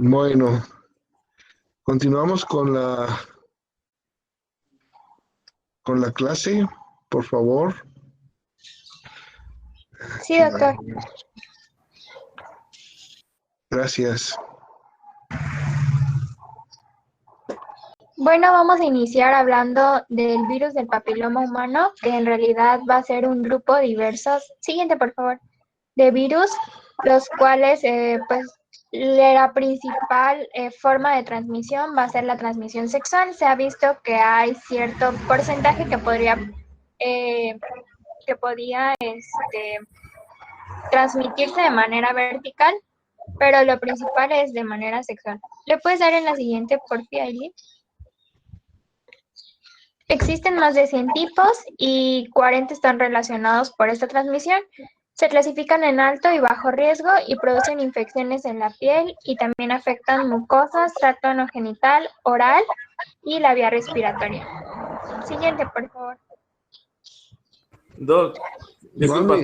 Bueno, continuamos con la clase, por favor. Sí, doctor. Gracias. Bueno, vamos a iniciar hablando del virus del papiloma humano, que en realidad va a ser un grupo diverso. Siguiente, por favor. De virus, los cuales, pues, la principal forma de transmisión va a ser la transmisión sexual. Se ha visto que hay cierto porcentaje que podría transmitirse de manera vertical, pero lo principal es de manera sexual. ¿Le puedes dar en la siguiente, por favor, Aileen? Existen más de 100 tipos y 40 están relacionados por esta transmisión. Se clasifican en alto y bajo riesgo y producen infecciones en la piel y también afectan mucosas, tracto anogenital, oral y la vía respiratoria. Siguiente, por favor. Doc, disculpa.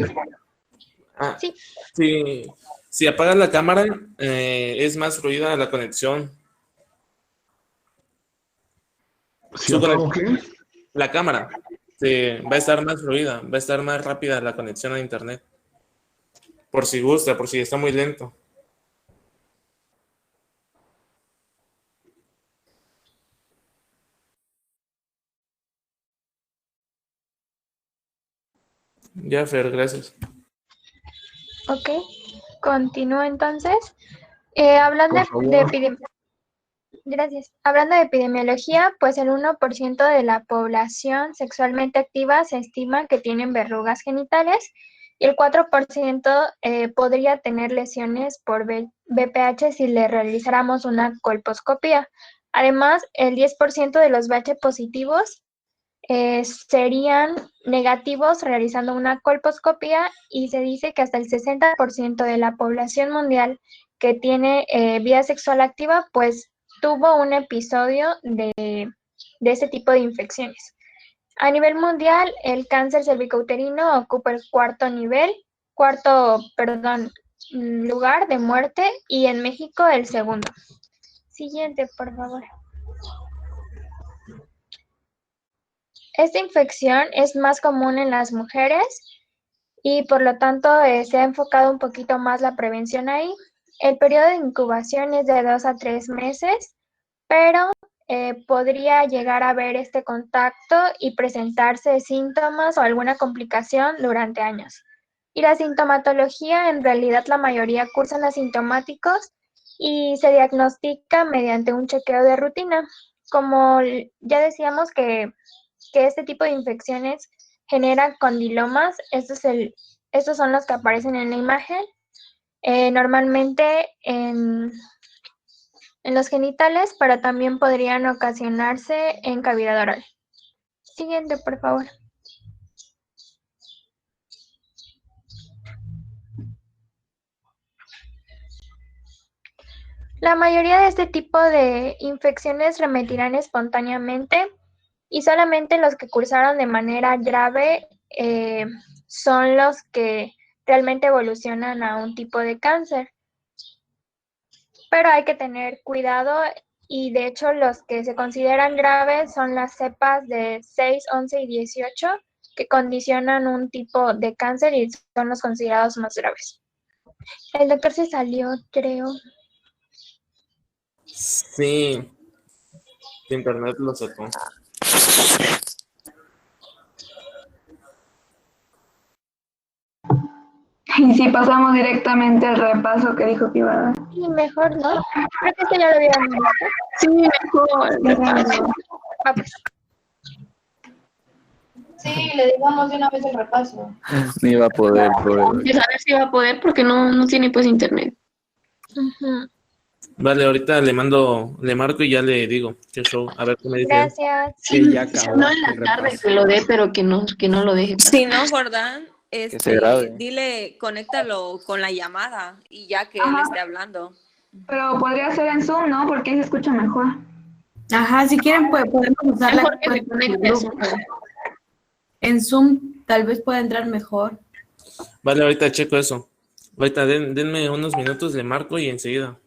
Sí. Si apagas la cámara, es más fluida la conexión. ¿Si apago qué? La cámara va a estar más fluida, va a estar más rápida la conexión a internet. Por si gusta, por si está muy lento. Ya, Fer, gracias. Ok, continúo entonces. Hablando Gracias. Hablando de epidemiología, pues el 1% de la población sexualmente activa se estima que tienen verrugas genitales y el 4% podría tener lesiones por VPH si le realizáramos una colposcopía. Además, el 10% de los VIH positivos serían negativos realizando una colposcopía y se dice que hasta el 60% de la población mundial que tiene vida sexual activa, pues tuvo un episodio de ese tipo de infecciones. A nivel mundial, el cáncer cervicouterino ocupa el lugar de muerte y en México el segundo. Siguiente, por favor. Esta infección es más común en las mujeres y por lo tanto se ha enfocado un poquito más la prevención ahí. El periodo de incubación es de 2 a 3 meses, pero podría llegar a haber este contacto y presentarse síntomas o alguna complicación durante años. Y la sintomatología, en realidad la mayoría cursan asintomáticos y se diagnostica mediante un chequeo de rutina. Como ya decíamos que este tipo de infecciones generan condilomas, estos son los que aparecen en la imagen, normalmente en los genitales, pero también podrían ocasionarse en cavidad oral. Siguiente, por favor. La mayoría de este tipo de infecciones remitirán espontáneamente y solamente los que cursaron de manera grave son los que realmente evolucionan a un tipo de cáncer. Pero hay que tener cuidado y de hecho los que se consideran graves son las cepas de 6, 11 y 18 que condicionan un tipo de cáncer y son los considerados más graves. El doctor se salió, creo. Sí, internet lo sacó. Y si pasamos directamente al repaso que dijo que iba a dar. Sí, mejor, ¿no? Creo que esto ya lo habíamos visto. Sí, mejor. Repaso. Pues. Sí, le digamos de una vez el repaso. Ni va a poder, proveedor. Y saber si va a poder porque no tiene pues internet. Vale, ahorita le marco y ya le digo qué show. A ver qué me dice. Gracias. Que ya acabó. No en la tarde que lo dé, pero que no lo deje. Si no, Jordán, se grabe. dile, conéctalo con la llamada y ya que él esté hablando. Pero podría ser en Zoom, ¿no? Porque ahí se escucha mejor. Ajá, si quieren pues, podemos usar Mejor que se conecte a Zoom. En Zoom tal vez pueda entrar mejor. Vale, ahorita checo eso. Ahorita denme unos minutos, le marco y enseguida.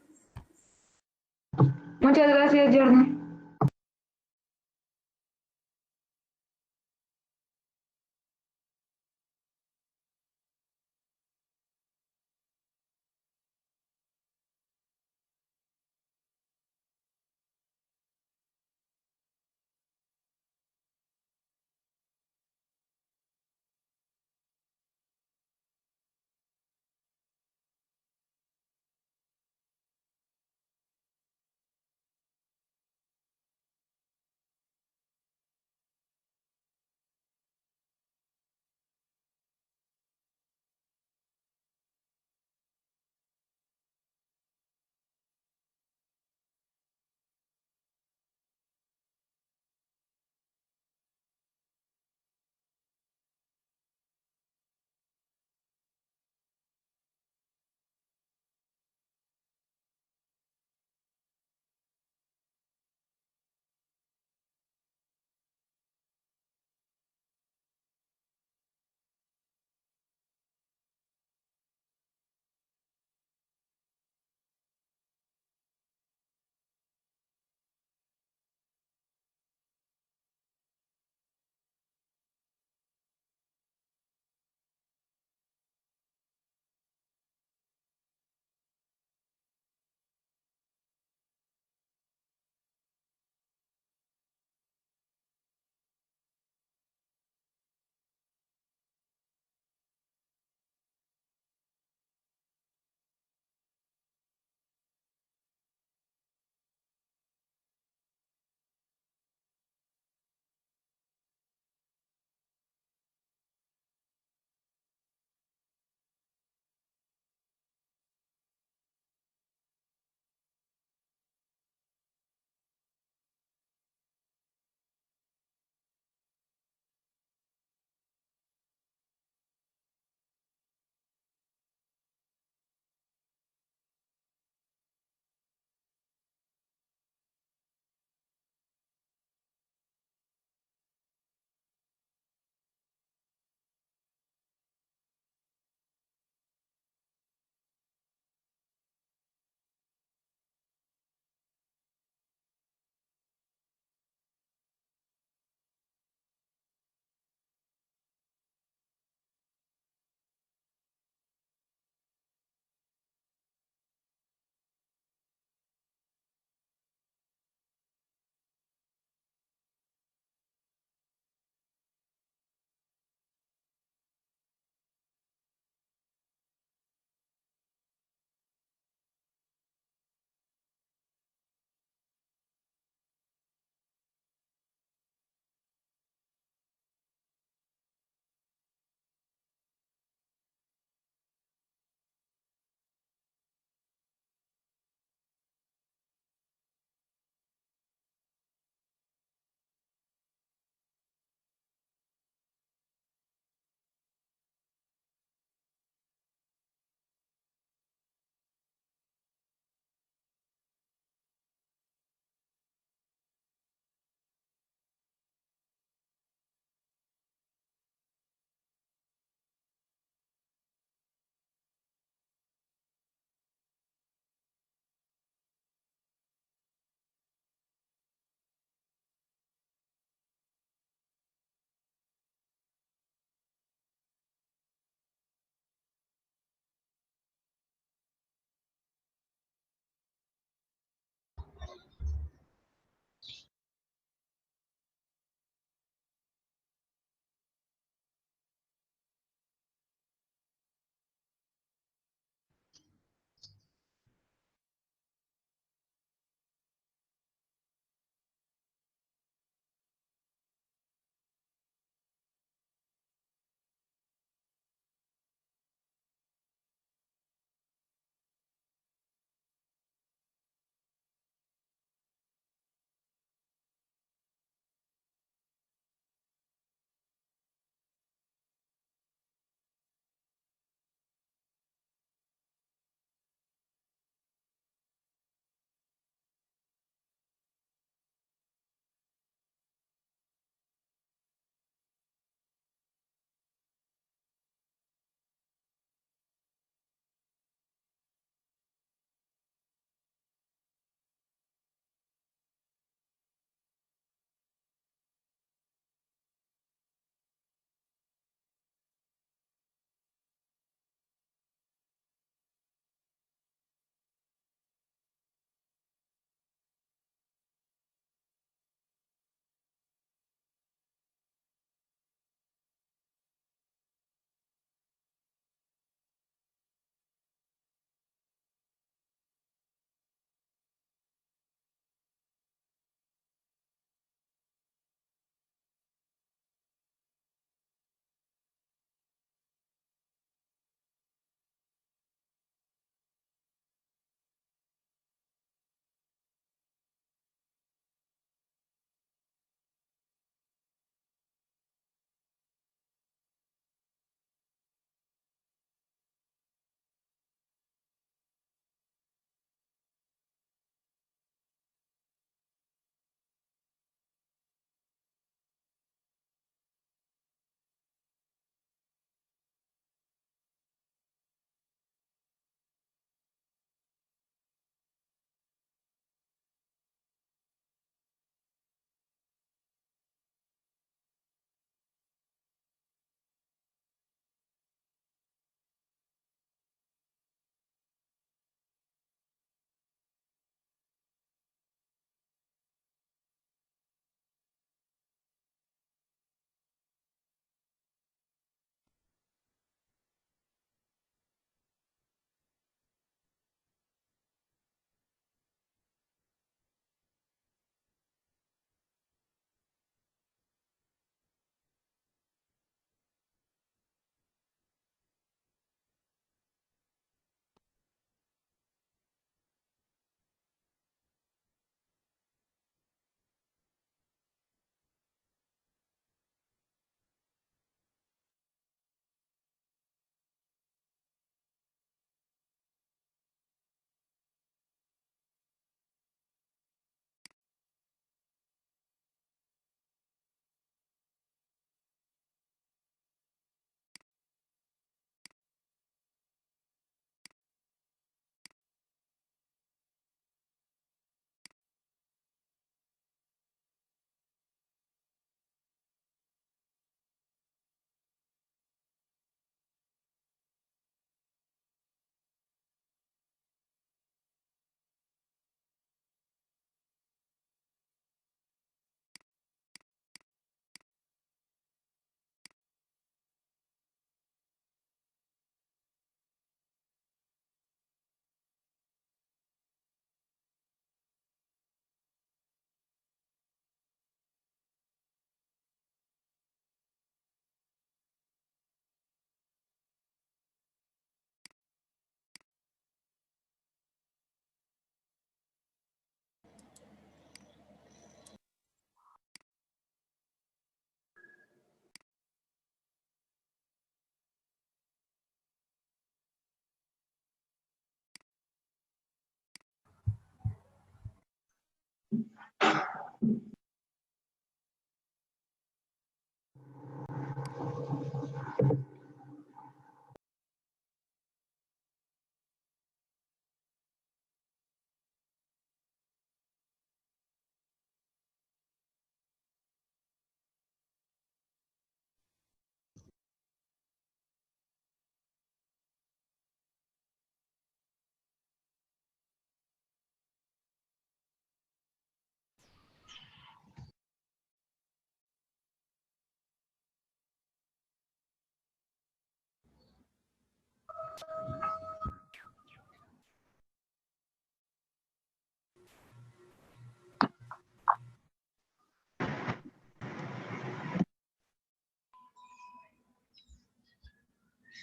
Muchas gracias, Jordan.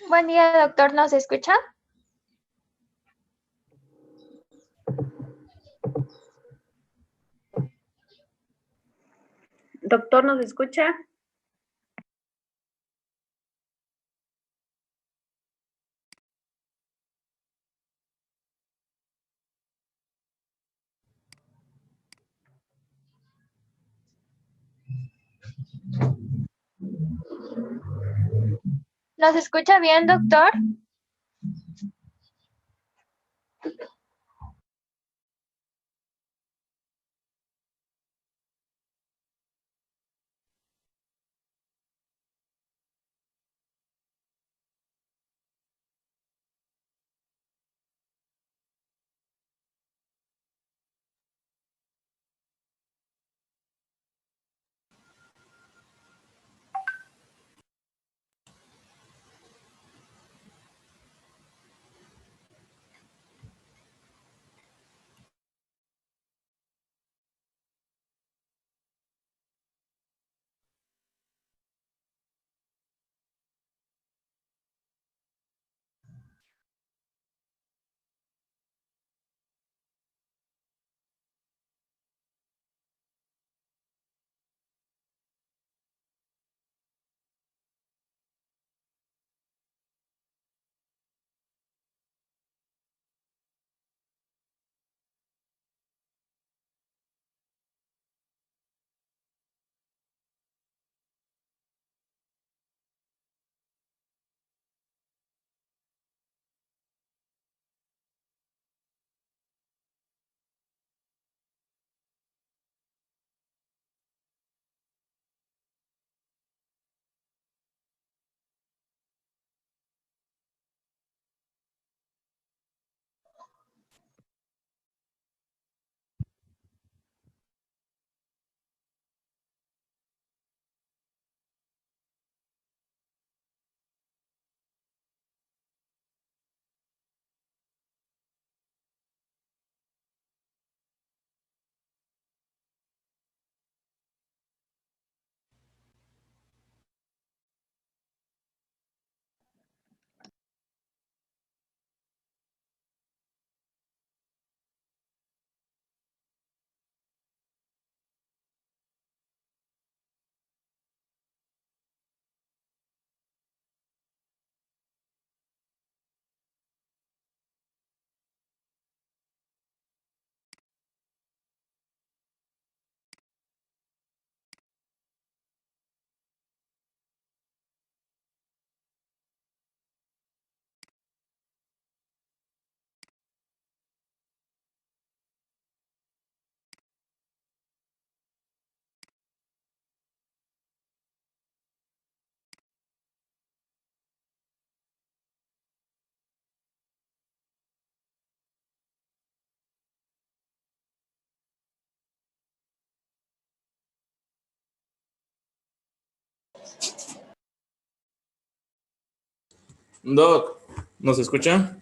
Buen día, doctor. ¿Nos escucha? Doctor, ¿nos escucha? ¿Nos escucha bien, doctor? Doc, ¿nos escucha?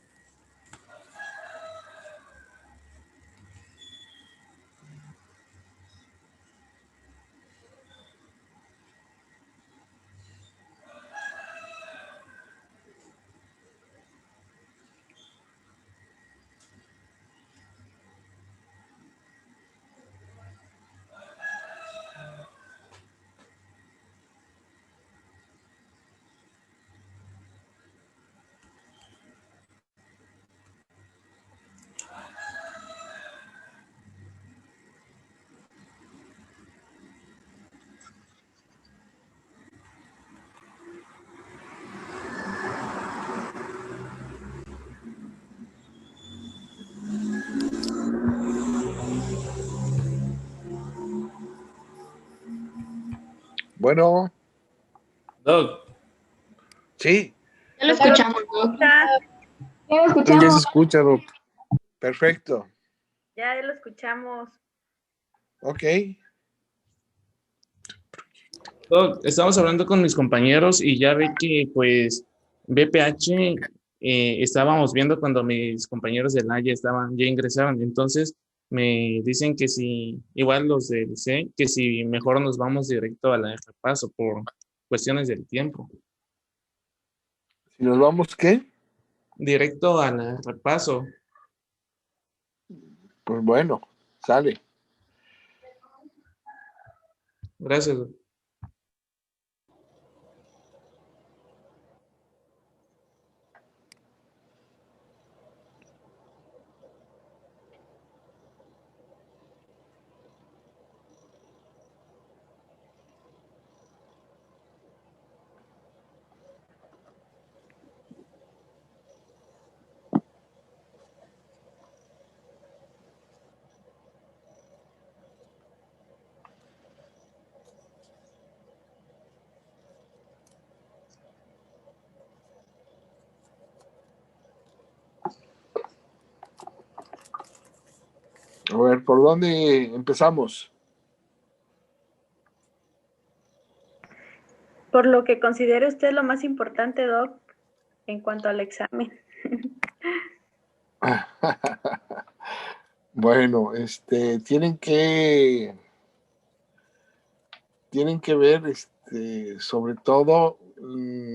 Bueno, Doc, sí, Ya lo escuchamos, Doc. Ya lo ya se escuchamos. escucha, Doc. Perfecto. Ya lo escuchamos. Ok. Doc, estamos hablando con mis compañeros y ya ve que, pues, BPH estábamos viendo cuando mis compañeros del Haya ya ingresaban. Entonces, me dicen que si, igual los del C, que si mejor nos vamos directo a la de repaso por cuestiones del tiempo. ¿Y nos vamos qué? Directo al repaso. Pues bueno, sale. Gracias. A ver, ¿por dónde empezamos? Por lo que considere usted lo más importante, Doc, en cuanto al examen. Bueno, tienen que ver, sobre todo,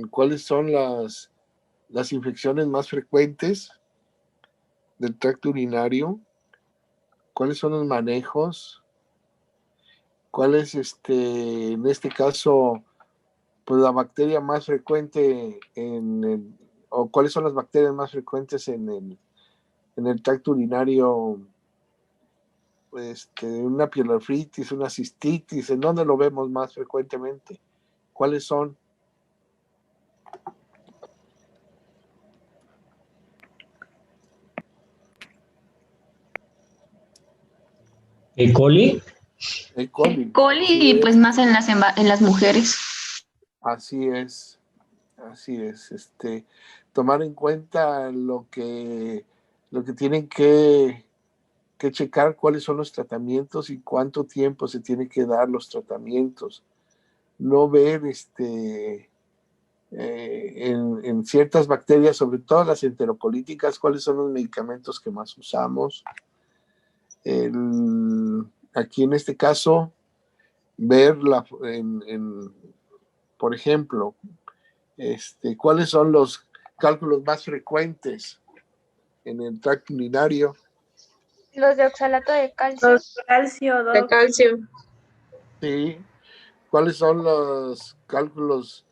cuáles son las infecciones más frecuentes del tracto urinario, cuáles son los manejos, cuál es, en este caso, pues la bacteria más frecuente o cuáles son las bacterias más frecuentes en el tracto urinario, una pielonefritis, una cistitis, ¿en dónde lo vemos más frecuentemente? ¿Cuáles son? ¿E. coli? E. coli. E. coli y pues más en las mujeres. Así es. Tomar en cuenta lo que tienen que checar cuáles son los tratamientos y cuánto tiempo se tiene que dar los tratamientos. No ver en ciertas bacterias, sobre todo las enterocolíticas, cuáles son los medicamentos que más usamos. Aquí en este caso, ver por ejemplo, cuáles son los cálculos más frecuentes en el tracto urinario. Los de oxalato de calcio. De calcio. Sí. ¿Cuáles son los cálculos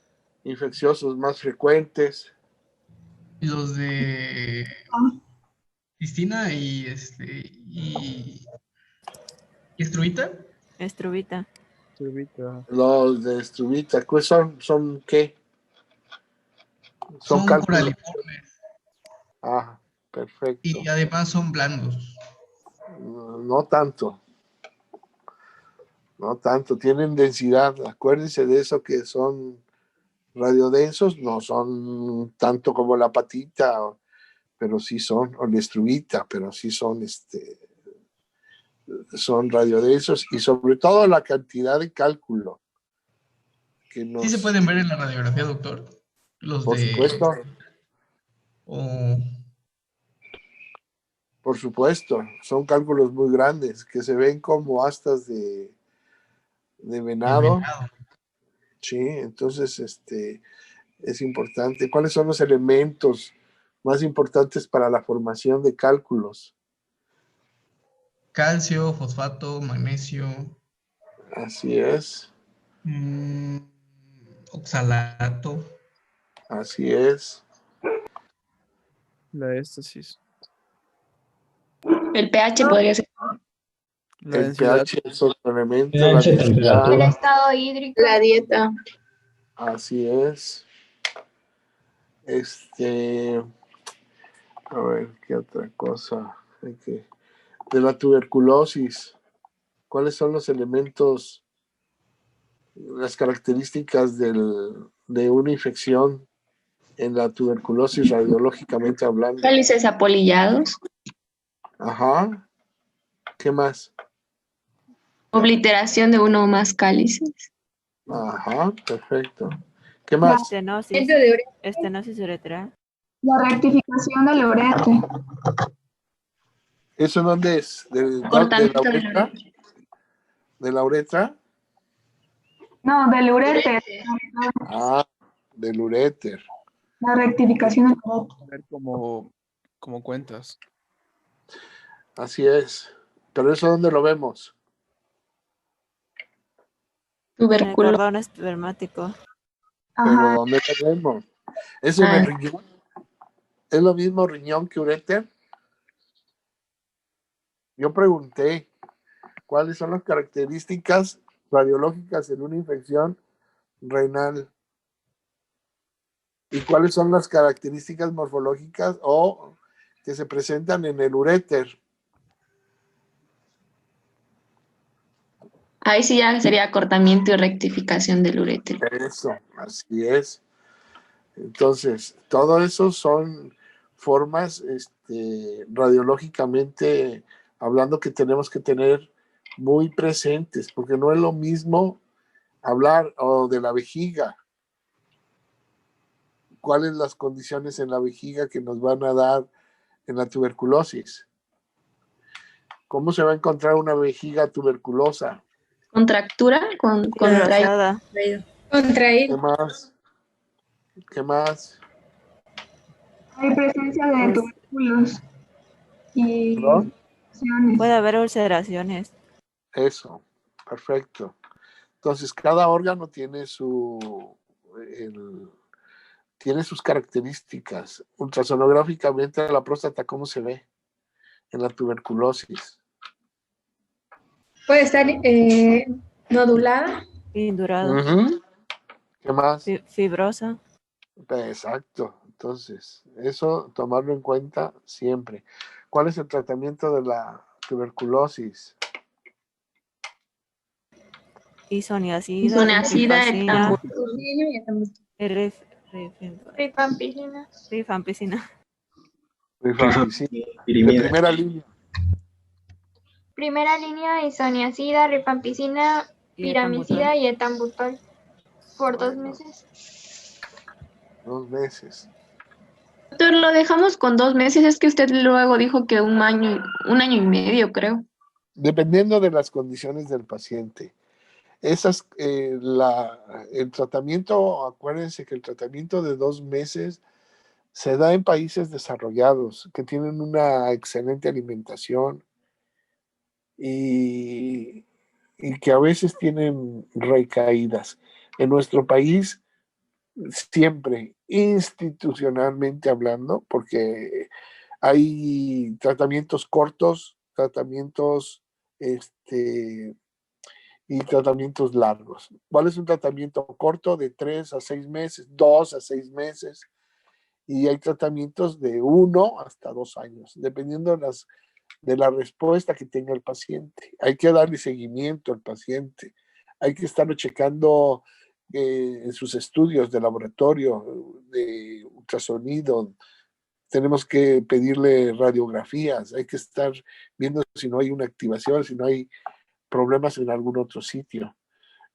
infecciosos más frecuentes? Los de cistina y estruvita. Estruvita. Los de estruvita. ¿Cuáles son qué? Son cálculos. coraliformes. Ah, perfecto. Y además son blandos. No tanto. No tanto. Tienen densidad. Acuérdense de eso, que son radiodensos. No son tanto como la patita, pero sí son, o la estruvita, pero sí son son radiodensos, y sobre todo la cantidad de cálculo que nos... Sí se pueden ver en la radiografía, doctor. Los por supuesto. Por supuesto, son cálculos muy grandes que se ven como astas de venado. Sí, entonces es importante. ¿Cuáles son los elementos más importantes para la formación de cálculos? Calcio, fosfato, magnesio. Así es. Oxalato. Así es. La éstasis. El pH podría ser. El pH es otro elemento. La densidad. El estado hídrico. La dieta. Así es. A ver, ¿qué otra cosa? De la tuberculosis, ¿cuáles son los elementos, las características de una infección en la tuberculosis radiológicamente hablando? Cálices apolillados. Ajá. ¿Qué más? Obliteración de uno o más cálices. Ajá, perfecto. ¿Qué más? Estenosis uretral. La rectificación del uretre. ¿Eso dónde es? ¿De la Cortamiento de la uretra? ¿De la uretra? No, del ureter. Ah, del uréter. La rectificación del ureter. ver como cuentas. Así es. Pero eso, ¿dónde lo vemos? En el cordón espermático. Pero ¿dónde lo vemos? ¿Es en el riñón? ¿Es lo mismo riñón que uréter? Yo pregunté, ¿cuáles son las características radiológicas en una infección renal? ¿Y cuáles son las características morfológicas o que se presentan en el uréter? Ahí sí ya sería acortamiento y rectificación del uréter. Eso, así es. Entonces, todo eso son formas radiológicamente hablando que tenemos que tener muy presentes, porque no es lo mismo hablar de la vejiga. ¿Cuáles las condiciones en la vejiga que nos van a dar en la tuberculosis? ¿Cómo se va a encontrar una vejiga tuberculosa? Contractura, contraída. ¿Qué más? ¿Qué más? Hay presencia de tubérculos y ¿Perdón? Puede haber ulceraciones. Eso, perfecto. Entonces, cada órgano tiene tiene sus características. Ultrasonográficamente la próstata, ¿cómo se ve en la tuberculosis? Puede estar nodulada. Indurada. ¿Qué más? Fibrosa. Exacto. Entonces, eso tomarlo en cuenta siempre. ¿Cuál es el tratamiento de la tuberculosis? Isoniazida. Isoniazida, rifampicina. Rifampicina. De Pirimida. primera línea. Primera línea, isoniazida, rifampicina, piramicida y etambutol. Por 2 meses. 2 meses. Doctor, lo dejamos con 2 meses, es que usted luego dijo que 1 año y medio, creo. Dependiendo de las condiciones del paciente. El tratamiento, acuérdense que el tratamiento de 2 meses se da en países desarrollados que tienen una excelente alimentación y que a veces tienen recaídas. En nuestro país, siempre, institucionalmente hablando, porque hay tratamientos cortos, tratamientos y tratamientos largos. ¿Cuál es un tratamiento corto? De 3 a 6 meses, 2 a 6 meses, y hay tratamientos de 1 hasta 2 años, dependiendo de la respuesta que tenga el paciente. Hay que darle seguimiento al paciente, hay que estarlo checando en sus estudios de laboratorio, de ultrasonido. Tenemos que pedirle radiografías, hay que estar viendo si no hay una activación, si no hay problemas en algún otro sitio.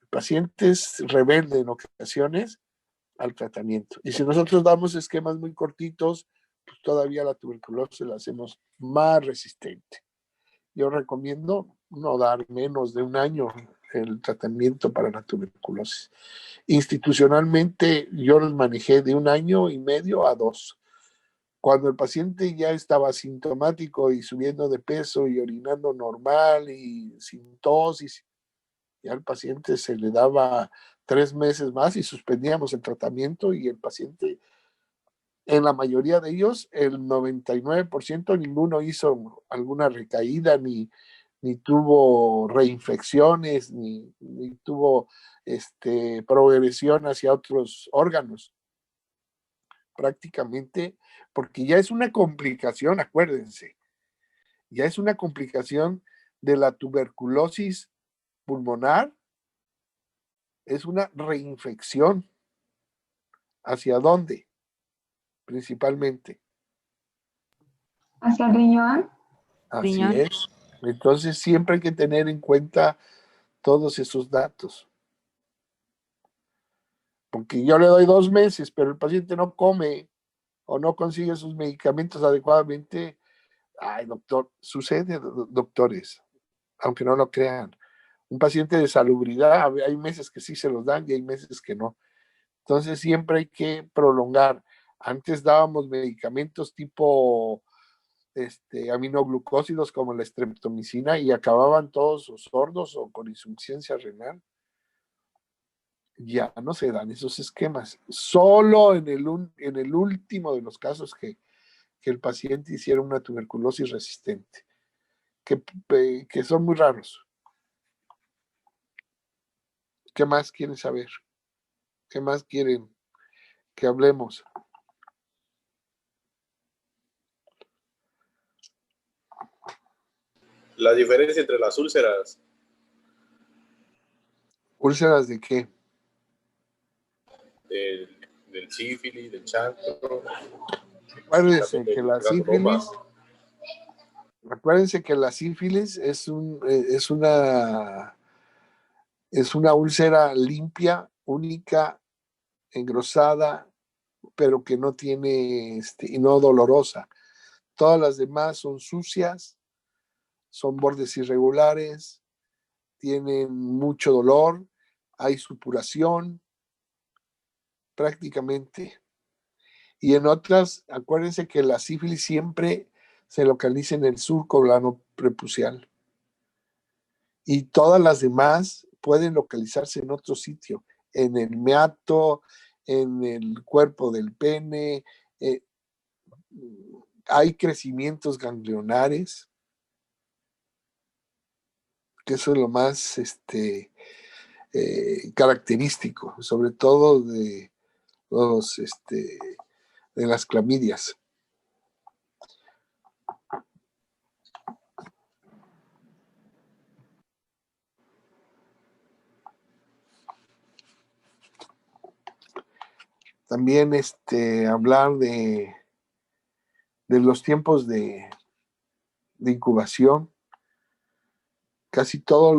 El paciente es rebelde en ocasiones al tratamiento. Y si nosotros damos esquemas muy cortitos, pues todavía la tuberculosis la hacemos más resistente. Yo recomiendo no dar menos de 1 año el tratamiento para la tuberculosis. Institucionalmente yo los manejé de 1 año y medio a 2. Cuando el paciente ya estaba asintomático y subiendo de peso y orinando normal y sin tos, ya al paciente se le daba 3 meses más y suspendíamos el tratamiento, y el paciente, en la mayoría de ellos, el 99%, ninguno hizo alguna recaída, ni tuvo reinfecciones, ni tuvo progresión hacia otros órganos. Prácticamente, porque ya es una complicación, acuérdense, ya es una complicación de la tuberculosis pulmonar, es una reinfección. ¿Hacia dónde? Principalmente. ¿Hacia el riñón? Así es. Entonces siempre hay que tener en cuenta todos esos datos. Porque yo le doy 2 meses, pero el paciente no come o no consigue sus medicamentos adecuadamente. Ay, doctor, sucede, doctores, aunque no lo crean. Un paciente de salubridad, hay meses que sí se los dan y hay meses que no. Entonces siempre hay que prolongar. Antes dábamos medicamentos tipo aminoglucósidos como la streptomicina y acababan todos o sordos o con insuficiencia renal. Ya no se dan esos esquemas. Solo en el último de los casos que el paciente hiciera una tuberculosis resistente, que son muy raros. ¿Qué más quieren saber? ¿Qué más quieren que hablemos? La diferencia entre las úlceras. ¿Úlceras de qué? Del sífilis, del chancro. Acuérdense que la sífilis es una úlcera limpia, única, engrosada, pero que no tiene y no dolorosa. Todas las demás son sucias, son bordes irregulares, tienen mucho dolor, hay supuración prácticamente. Y en otras, acuérdense que la sífilis siempre se localiza en el surco blano prepucial. Y todas las demás pueden localizarse en otro sitio, en el meato, en el cuerpo del pene. Hay crecimientos ganglionares, que eso es lo más característico, sobre todo de las clamidias. También hablar de los tiempos de incubación. Casi todas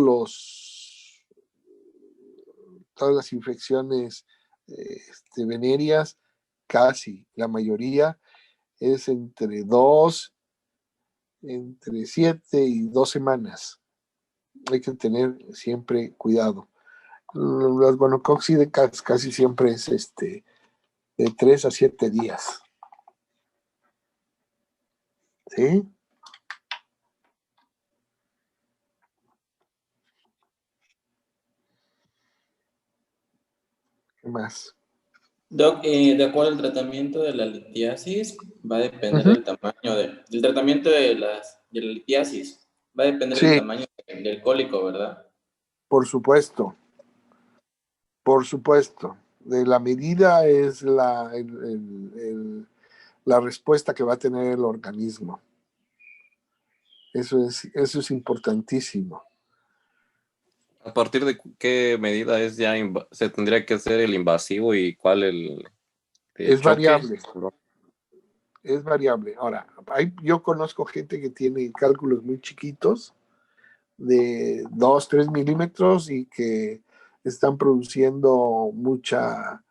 las infecciones venéreas, casi la mayoría, es entre 7 y 2 semanas. Hay que tener siempre cuidado. Las gonocócidicas casi siempre es de 3 a 7 días. ¿Sí? ¿Qué más? Doc, de acuerdo al tratamiento de la litiasis, va a depender del tamaño del tratamiento de la litiasis, va a depender del tamaño del cólico, ¿verdad? Por supuesto. Por supuesto. De la medida es la respuesta que va a tener el organismo. Eso es importantísimo. ¿A partir de qué medida se tendría que hacer el invasivo y cuál el es choque? Variable. Es variable. Ahora, yo conozco gente que tiene cálculos muy chiquitos de 2, 3 milímetros y que están produciendo mucha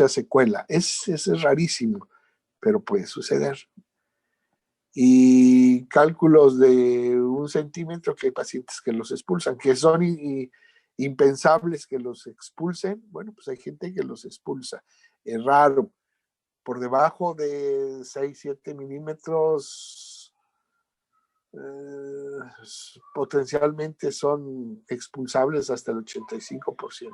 secuela. Eso es rarísimo, pero puede suceder. Y cálculos de 1 centímetro, que hay pacientes que los expulsan, que son impensables que los expulsen. Bueno, pues hay gente que los expulsa. Es raro. Por debajo de 6, 7 milímetros, potencialmente son expulsables hasta el 85%.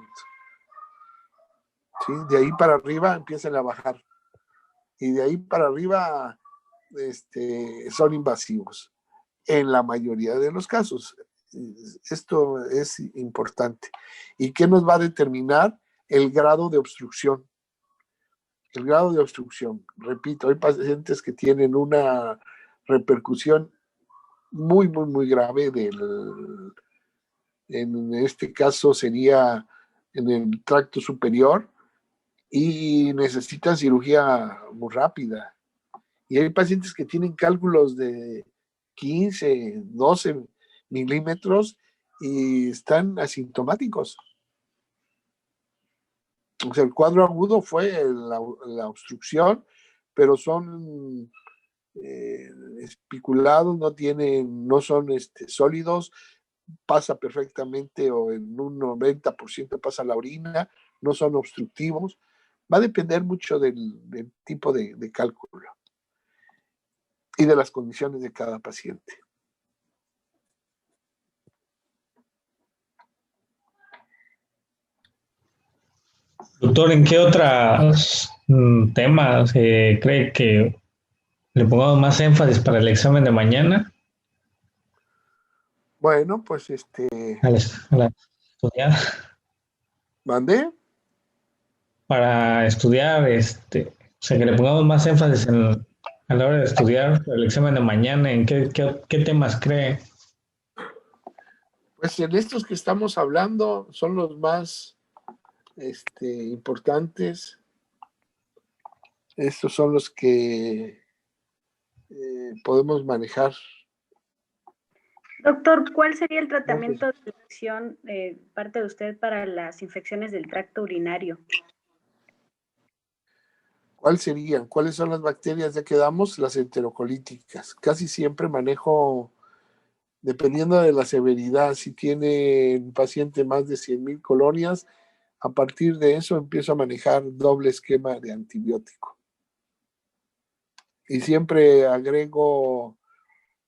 ¿Sí? De ahí para arriba empiezan a bajar. Y de ahí para arriba son invasivos en la mayoría de los casos. Esto es importante. ¿Y qué nos va a determinar? El grado de obstrucción. El grado de obstrucción. Repito, hay pacientes que tienen una repercusión muy, muy, muy grave en este caso sería en el tracto superior y necesitan cirugía muy rápida. Y hay pacientes que tienen cálculos de 15, 12 milímetros y están asintomáticos. O sea, el cuadro agudo fue la obstrucción, pero son espiculados, no son sólidos, pasa perfectamente o en un 90% pasa la orina, no son obstructivos, Va a depender mucho del tipo de cálculo y de las condiciones de cada paciente. Doctor, ¿en qué otros temas cree que le pongamos más énfasis para el examen de mañana? Bueno, pues A la estudiar. ¿Mandé? Para estudiar, o sea, que le pongamos más énfasis a la hora de estudiar el examen de mañana, ¿en qué temas cree? Pues en estos que estamos hablando son los más importantes. Estos son los que podemos manejar. Doctor, ¿cuál sería el tratamiento de infección parte de usted para las infecciones del tracto urinario? ¿Cuál serían? ¿Cuáles son las bacterias? Ya quedamos, las enterocolíticas. Casi siempre manejo, dependiendo de la severidad, si tiene el paciente más de 100,000 colonias, a partir de eso empiezo a manejar doble esquema de antibiótico. Y siempre agrego,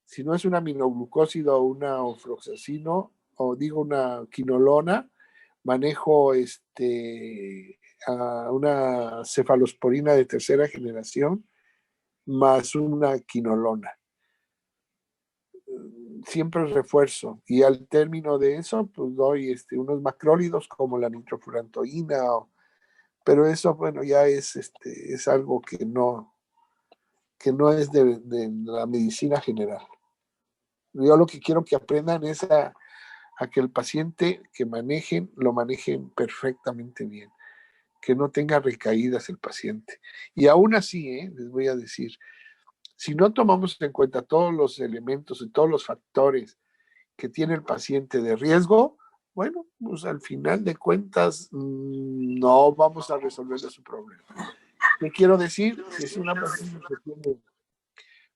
si no es un aminoglucósido o una ofloxacino, o digo una quinolona, manejo una cefalosporina de tercera generación más una quinolona. Siempre refuerzo. Y al término de eso, pues doy unos macrólidos como la nitrofurantoína, pero eso, bueno, ya es algo que no es de la medicina general. Yo lo que quiero que aprendan es a que el paciente que lo manejen perfectamente bien, que no tenga recaídas el paciente. Y aún así, les voy a decir, si no tomamos en cuenta todos los elementos y todos los factores que tiene el paciente de riesgo, bueno, pues al final de cuentas no vamos a resolverle su problema. ¿Qué quiero decir? Si es una persona que tiene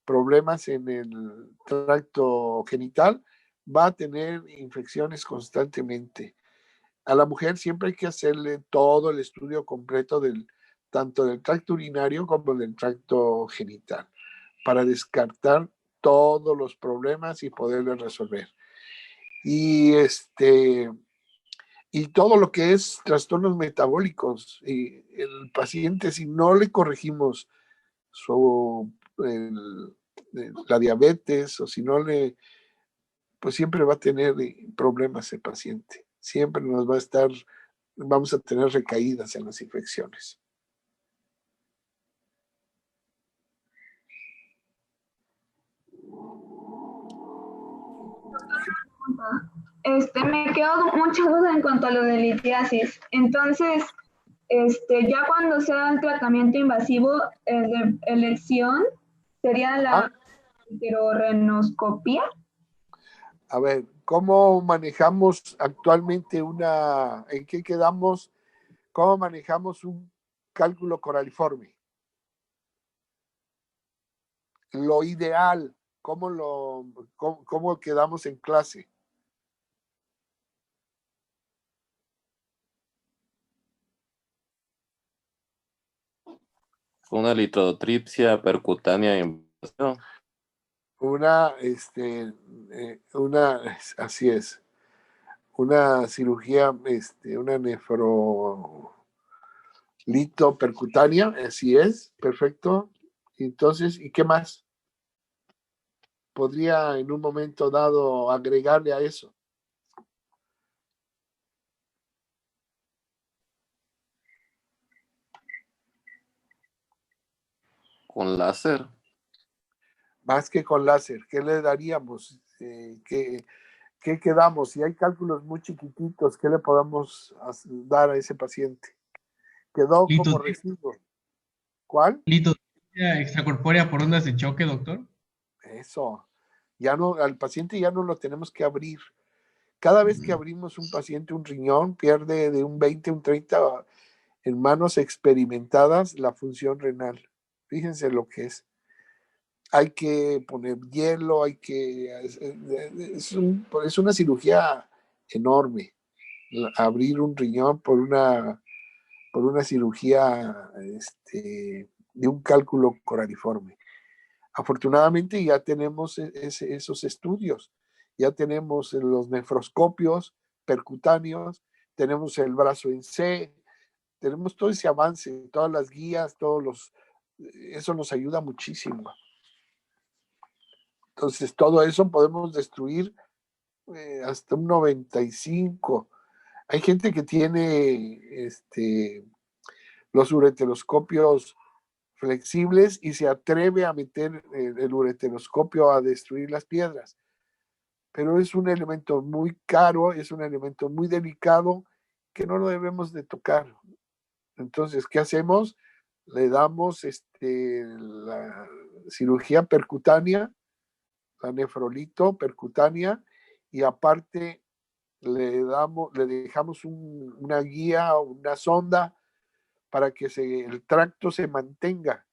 problemas en el tracto genital, va a tener infecciones constantemente. A la mujer siempre hay que hacerle todo el estudio completo tanto del tracto urinario como del tracto genital, para descartar todos los problemas y poderles resolver. Y todo lo que es trastornos metabólicos, y el paciente, si no le corregimos la diabetes, o si no pues siempre va a tener problemas el paciente. Siempre vamos a tener recaídas en las infecciones. Me quedó mucha duda en cuanto a lo de litiasis. Entonces, ya cuando sea el tratamiento invasivo, elección sería la heterorenoscopía. A ver, ¿cómo manejamos actualmente en qué quedamos? ¿Cómo manejamos un cálculo coraliforme? Lo ideal, ¿cómo quedamos en clase? Una litotripsia percutánea en así es, una cirugía, una nefrolitopercutánea, así es, perfecto. Entonces, ¿y qué más podría en un momento dado agregarle a eso? con láser. Más que con láser, ¿qué le daríamos? ¿Qué quedamos? Si hay cálculos muy chiquititos, ¿qué le podamos dar a ese paciente? Quedó como residuo. ¿Cuál? ¿Litotripsia extracorpórea por ondas de choque, doctor? Eso. Al paciente ya no lo tenemos que abrir. Cada vez que abrimos un paciente un riñón, pierde de un 20 a un 30 en manos experimentadas la función renal. Fíjense lo que es. Hay que poner hielo, es una cirugía enorme. Abrir un riñón por por una cirugía de un cálculo coraliforme. Afortunadamente ya tenemos esos estudios, ya tenemos los nefroscopios percutáneos, tenemos el brazo en C, tenemos todo ese avance, todas las guías, eso nos ayuda muchísimo. Entonces, todo eso podemos destruir hasta un 95%. Hay gente que tiene los ureteroscopios flexibles y se atreve a meter el ureteroscopio a destruir las piedras. Pero es un elemento muy caro, es un elemento muy delicado que no lo debemos de tocar. Entonces, ¿qué hacemos? Le damos la cirugía percutánea, la nefrolito percutánea, y aparte le dejamos una guía, una sonda para que el tracto se mantenga.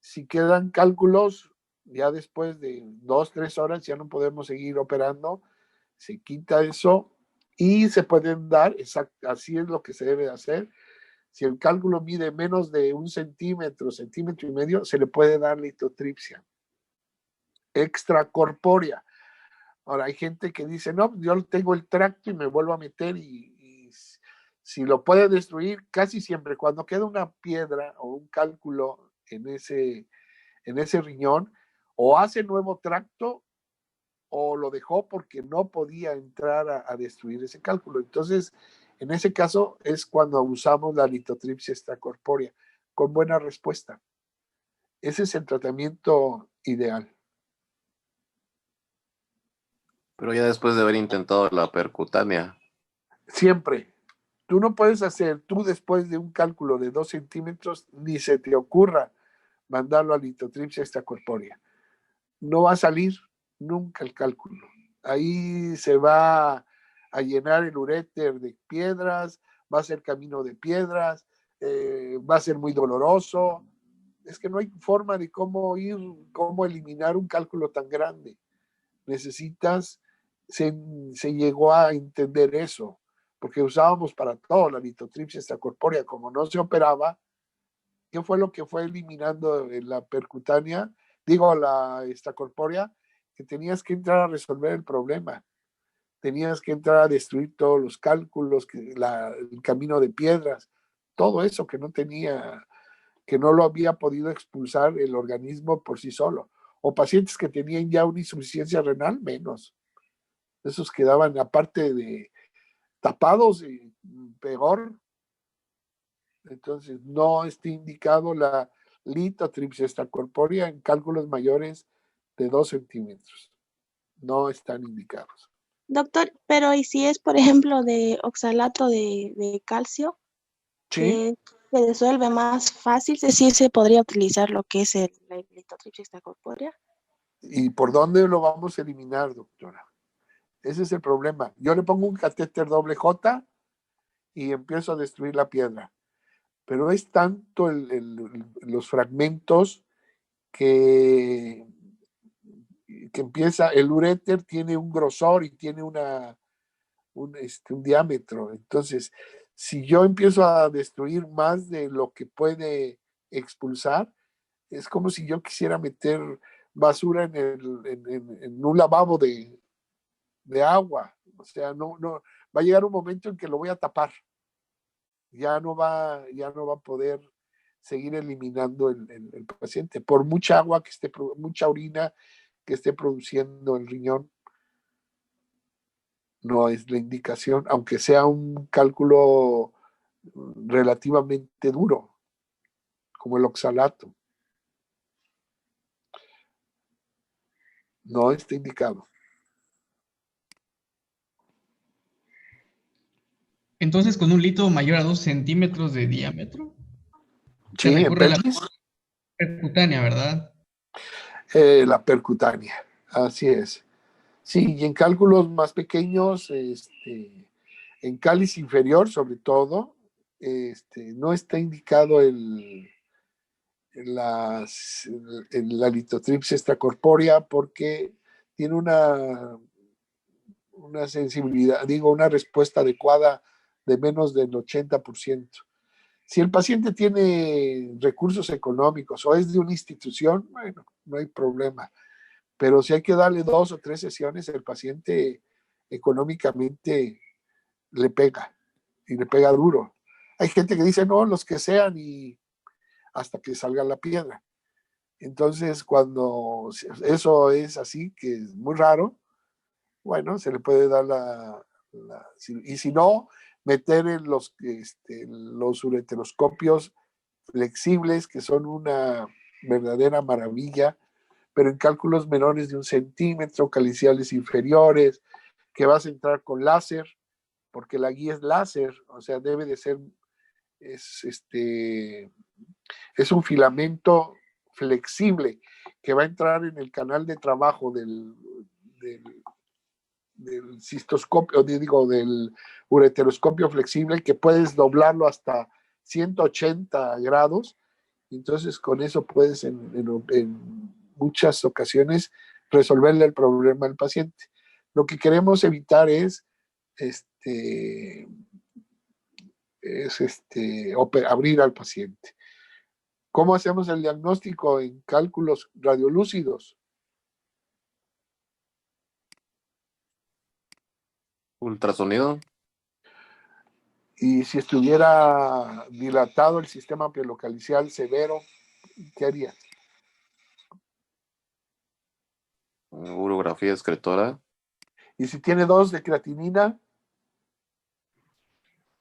Si quedan cálculos, ya después de 2-3 horas ya no podemos seguir operando, se quita eso y se pueden dar, así es lo que se debe hacer. Si el cálculo mide menos de 1 centímetro, 1,5 centímetros, se le puede dar litotripsia extracorpórea. Ahora, hay gente que dice, no, yo tengo el tracto y me vuelvo a meter y si lo puede destruir, casi siempre, cuando queda una piedra o un cálculo en ese riñón, o hace nuevo tracto o lo dejó porque no podía entrar a destruir ese cálculo. Entonces, en ese caso es cuando usamos la litotripsia extracorpórea con buena respuesta. Ese es el tratamiento ideal. Pero ya después de haber intentado la percutánea. Siempre. Tú no puedes hacer, después de un cálculo de 2 centímetros, ni se te ocurra mandarlo a litotripsia extracorpórea. No va a salir nunca el cálculo. Ahí se va a llenar el uréter de piedras, va a ser camino de piedras, va a ser muy doloroso. Es que no hay forma de cómo eliminar un cálculo tan grande. Se llegó a entender eso, porque usábamos para todo la litotripsia extracorpórea. Como no se operaba, ¿qué fue lo que fue eliminando la percutánea? La extracorpórea, que tenías que entrar a resolver el problema. Tenías que entrar a destruir todos los cálculos, el camino de piedras, todo eso que no lo había podido expulsar el organismo por sí solo. O pacientes que tenían ya una insuficiencia renal, menos. Esos quedaban, aparte de tapados y peor. Entonces, no está indicado la litotripsia extracorpórea en cálculos mayores de 2 centímetros. No están indicados. Doctor, pero ¿y si es, por ejemplo, de oxalato de calcio, ¿sí? que se disuelve más fácil? Es decir, ¿se podría utilizar lo que es la litotripsia extracorpórea? ¿Y por dónde lo vamos a eliminar, doctora? Ese es el problema. Yo le pongo un catéter doble J y empiezo a destruir la piedra. Pero es tanto los fragmentos que empieza, el uréter tiene un grosor y tiene un diámetro. Entonces, si yo empiezo a destruir más de lo que puede expulsar, es como si yo quisiera meter basura en un lavabo de agua. O sea, no va a llegar un momento en que lo voy a tapar. Ya no va a poder seguir eliminando el paciente. Por mucha agua mucha orina que esté produciendo el riñón, no es la indicación, aunque sea un cálculo relativamente duro, como el oxalato. No está indicado. Entonces, con un lito mayor a 2 centímetros de diámetro, sí, se recurre a la percutánea, ¿verdad? La percutánea, así es. Sí, y en cálculos más pequeños, en cáliz inferior sobre todo, no está indicado la litotripsia extracorpórea porque tiene una sensibilidad, una respuesta adecuada de menos del 80%. Si el paciente tiene recursos económicos o es de una institución, bueno, no hay problema. Pero si hay que darle 2 o 3 sesiones, el paciente económicamente le pega, y le pega duro. Hay gente que dice, no, los que sean, y hasta que salga la piedra. Entonces, cuando eso es así, que es muy raro, bueno, se le puede dar y si no, meter en los ureteroscopios flexibles, que son una verdadera maravilla, pero en cálculos menores de 1 centímetro, caliciales inferiores, que vas a entrar con láser, porque la guía es láser, o sea, debe de ser, es un filamento flexible que va a entrar en el canal de trabajo del cistoscopio, del ureteroscopio flexible, que puedes doblarlo hasta 180 grados. Entonces, con eso puedes en muchas ocasiones resolverle el problema al paciente. Lo que queremos evitar es abrir al paciente. ¿Cómo hacemos el diagnóstico en cálculos radiolúcidos? Ultrasonido. Y si estuviera dilatado el sistema pielocalicial severo, ¿qué harías? Urografía excretora. Y si tiene 2 de creatinina.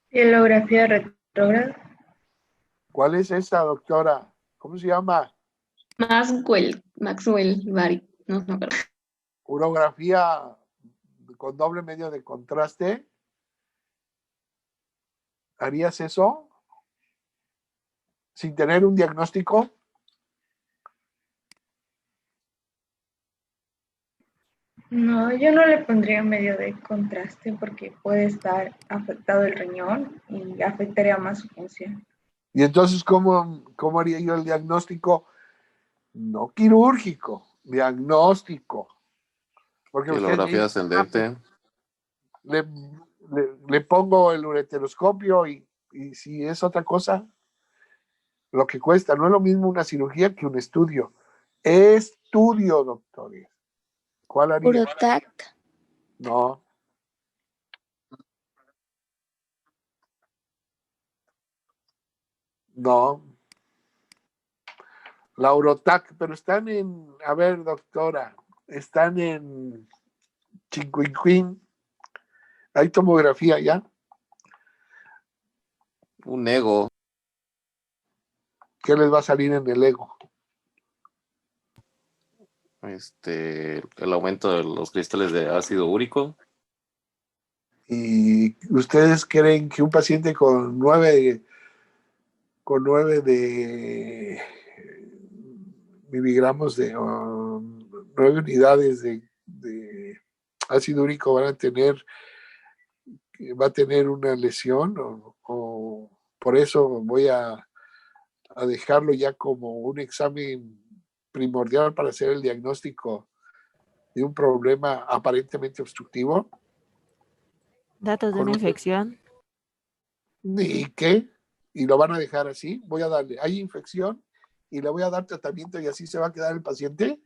Pielografía retrógrada. ¿Cuál es esa, doctora? ¿Cómo se llama? Maxwell Bari, no me acuerdo. Urografía con doble medio de contraste. ¿Harías eso sin tener un diagnóstico? No, yo no le pondría medio de contraste porque puede estar afectado el riñón y afectaría más su función. Y entonces, ¿cómo haría yo el diagnóstico? No quirúrgico, diagnóstico. Porque Pielografía ascendente. Le pongo el ureteroscopio y si es otra cosa, lo que cuesta. No es lo mismo una cirugía que un estudio. Estudio, doctores. ¿Cuál haría? Urotac. No. No. La Urotac, pero están a ver, doctora, están en Chinquinquín. ¿Hay tomografía ya? Un ego. ¿Qué les va a salir en el ego? El aumento de los cristales de ácido úrico. ¿Y ustedes creen que un paciente con 9 de miligramos de 9 unidades de ácido úrico va a tener una lesión? O por eso voy a dejarlo ya como un examen primordial para hacer el diagnóstico de un problema aparentemente obstructivo? Datos de una infección. ¿Y qué? ¿Y lo van a dejar así? Voy a darle, hay infección y le voy a dar tratamiento y así se va a quedar el paciente.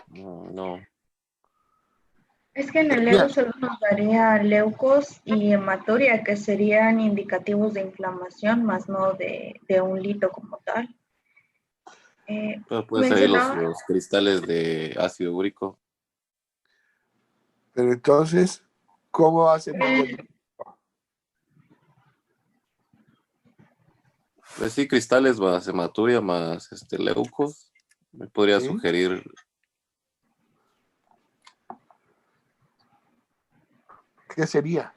No. Es que en el ego solo nos daría leucos y hematuria, que serían indicativos de inflamación, más no de un lito como tal. Pero pueden salir los cristales de ácido úrico. Pero entonces, ¿cómo hacen? Pues sí, cristales más hematuria más leucos. Me podría sugerir. ¿Qué sería?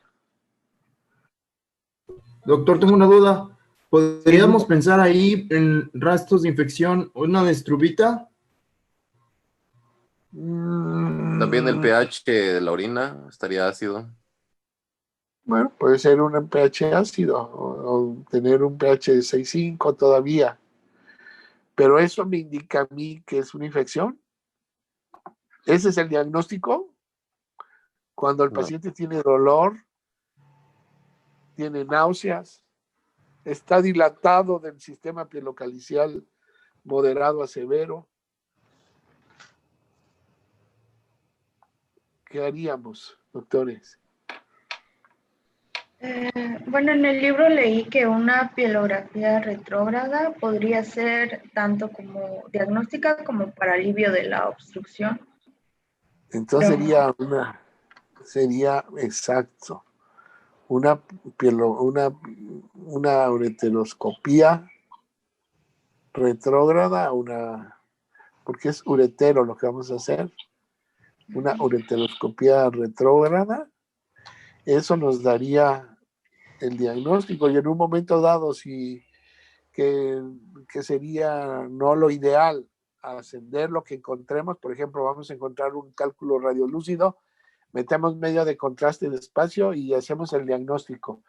Doctor, tengo una duda. ¿Podríamos pensar ahí en rastros de infección una destrubita? También el pH de la orina estaría ácido. Bueno, puede ser un pH ácido o tener un pH de 6,5 todavía. Pero eso me indica a mí que es una infección. ¿Ese es el diagnóstico? Cuando el paciente tiene dolor tiene náuseas, está dilatado del sistema pielocalicial moderado a severo. ¿Qué haríamos, doctores? Bueno, en el libro leí que una pielografía retrógrada podría ser tanto como diagnóstica como para alivio de la obstrucción. Entonces Pero- sería exacto, una ureteroscopía retrógrada, porque es uretero lo que vamos a hacer, una ureteroscopía retrógrada, eso nos daría el diagnóstico y en un momento dado, que sería no lo ideal, ascender lo que encontremos, por ejemplo, vamos a encontrar un cálculo radiolúcido, metemos medio de contraste de espacio y hacemos el diagnóstico.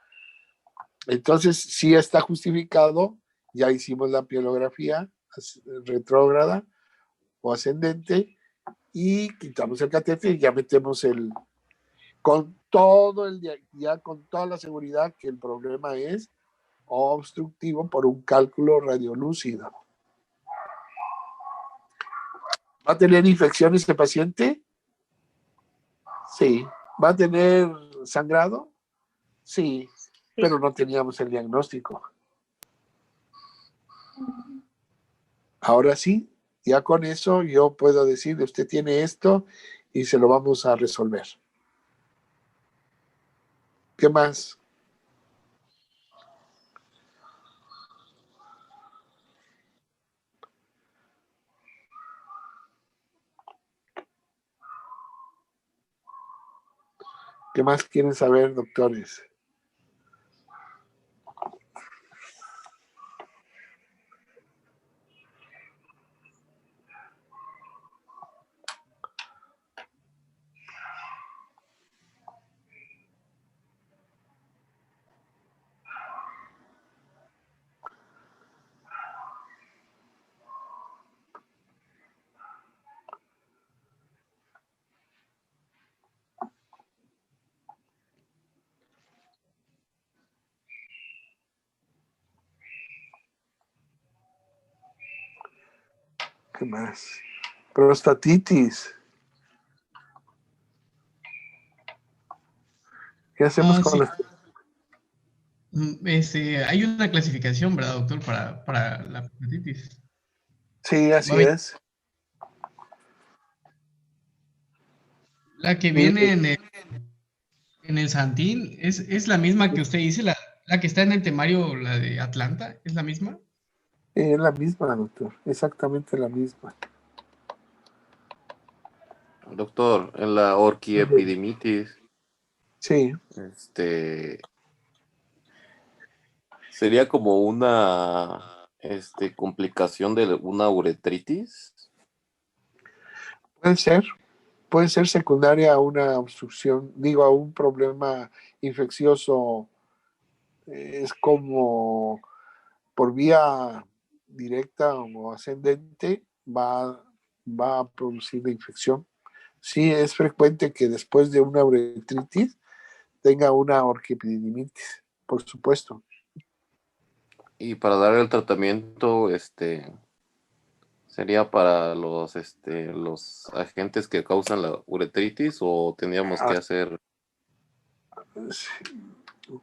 Entonces, sí está justificado, ya hicimos la pielografía retrógrada o ascendente y quitamos el catéter y ya metemos con toda la seguridad que el problema es obstructivo por un cálculo radiolúcido. ¿Va a tener infección este paciente? Sí. ¿Va a tener sangrado? Sí, pero no teníamos el diagnóstico. Ahora sí, ya con eso yo puedo decirle, usted tiene esto y se lo vamos a resolver. ¿Qué más? ¿Qué más quieren saber, doctores? ¿Qué más? Prostatitis. ¿Qué hacemos con Sí. las... Hay una clasificación, ¿verdad, doctor, para la prostatitis? Sí, así Va a es. La que viene en el Santín, ¿es la misma que usted dice? La que está en el temario, la de Atlanta, ¿es la misma? Es la misma, doctor. Exactamente la misma. Doctor, en la orquiepidemitis, sí, sería como una complicación de una uretritis. Puede ser secundaria a una obstrucción, a un problema infeccioso. Es como por vía directa o ascendente va a producir la infección. Sí, es frecuente que después de una uretritis tenga una orquiepididimitis, por supuesto. Y para dar el tratamiento, ¿sería para los agentes que causan la uretritis o tendríamos que hacer?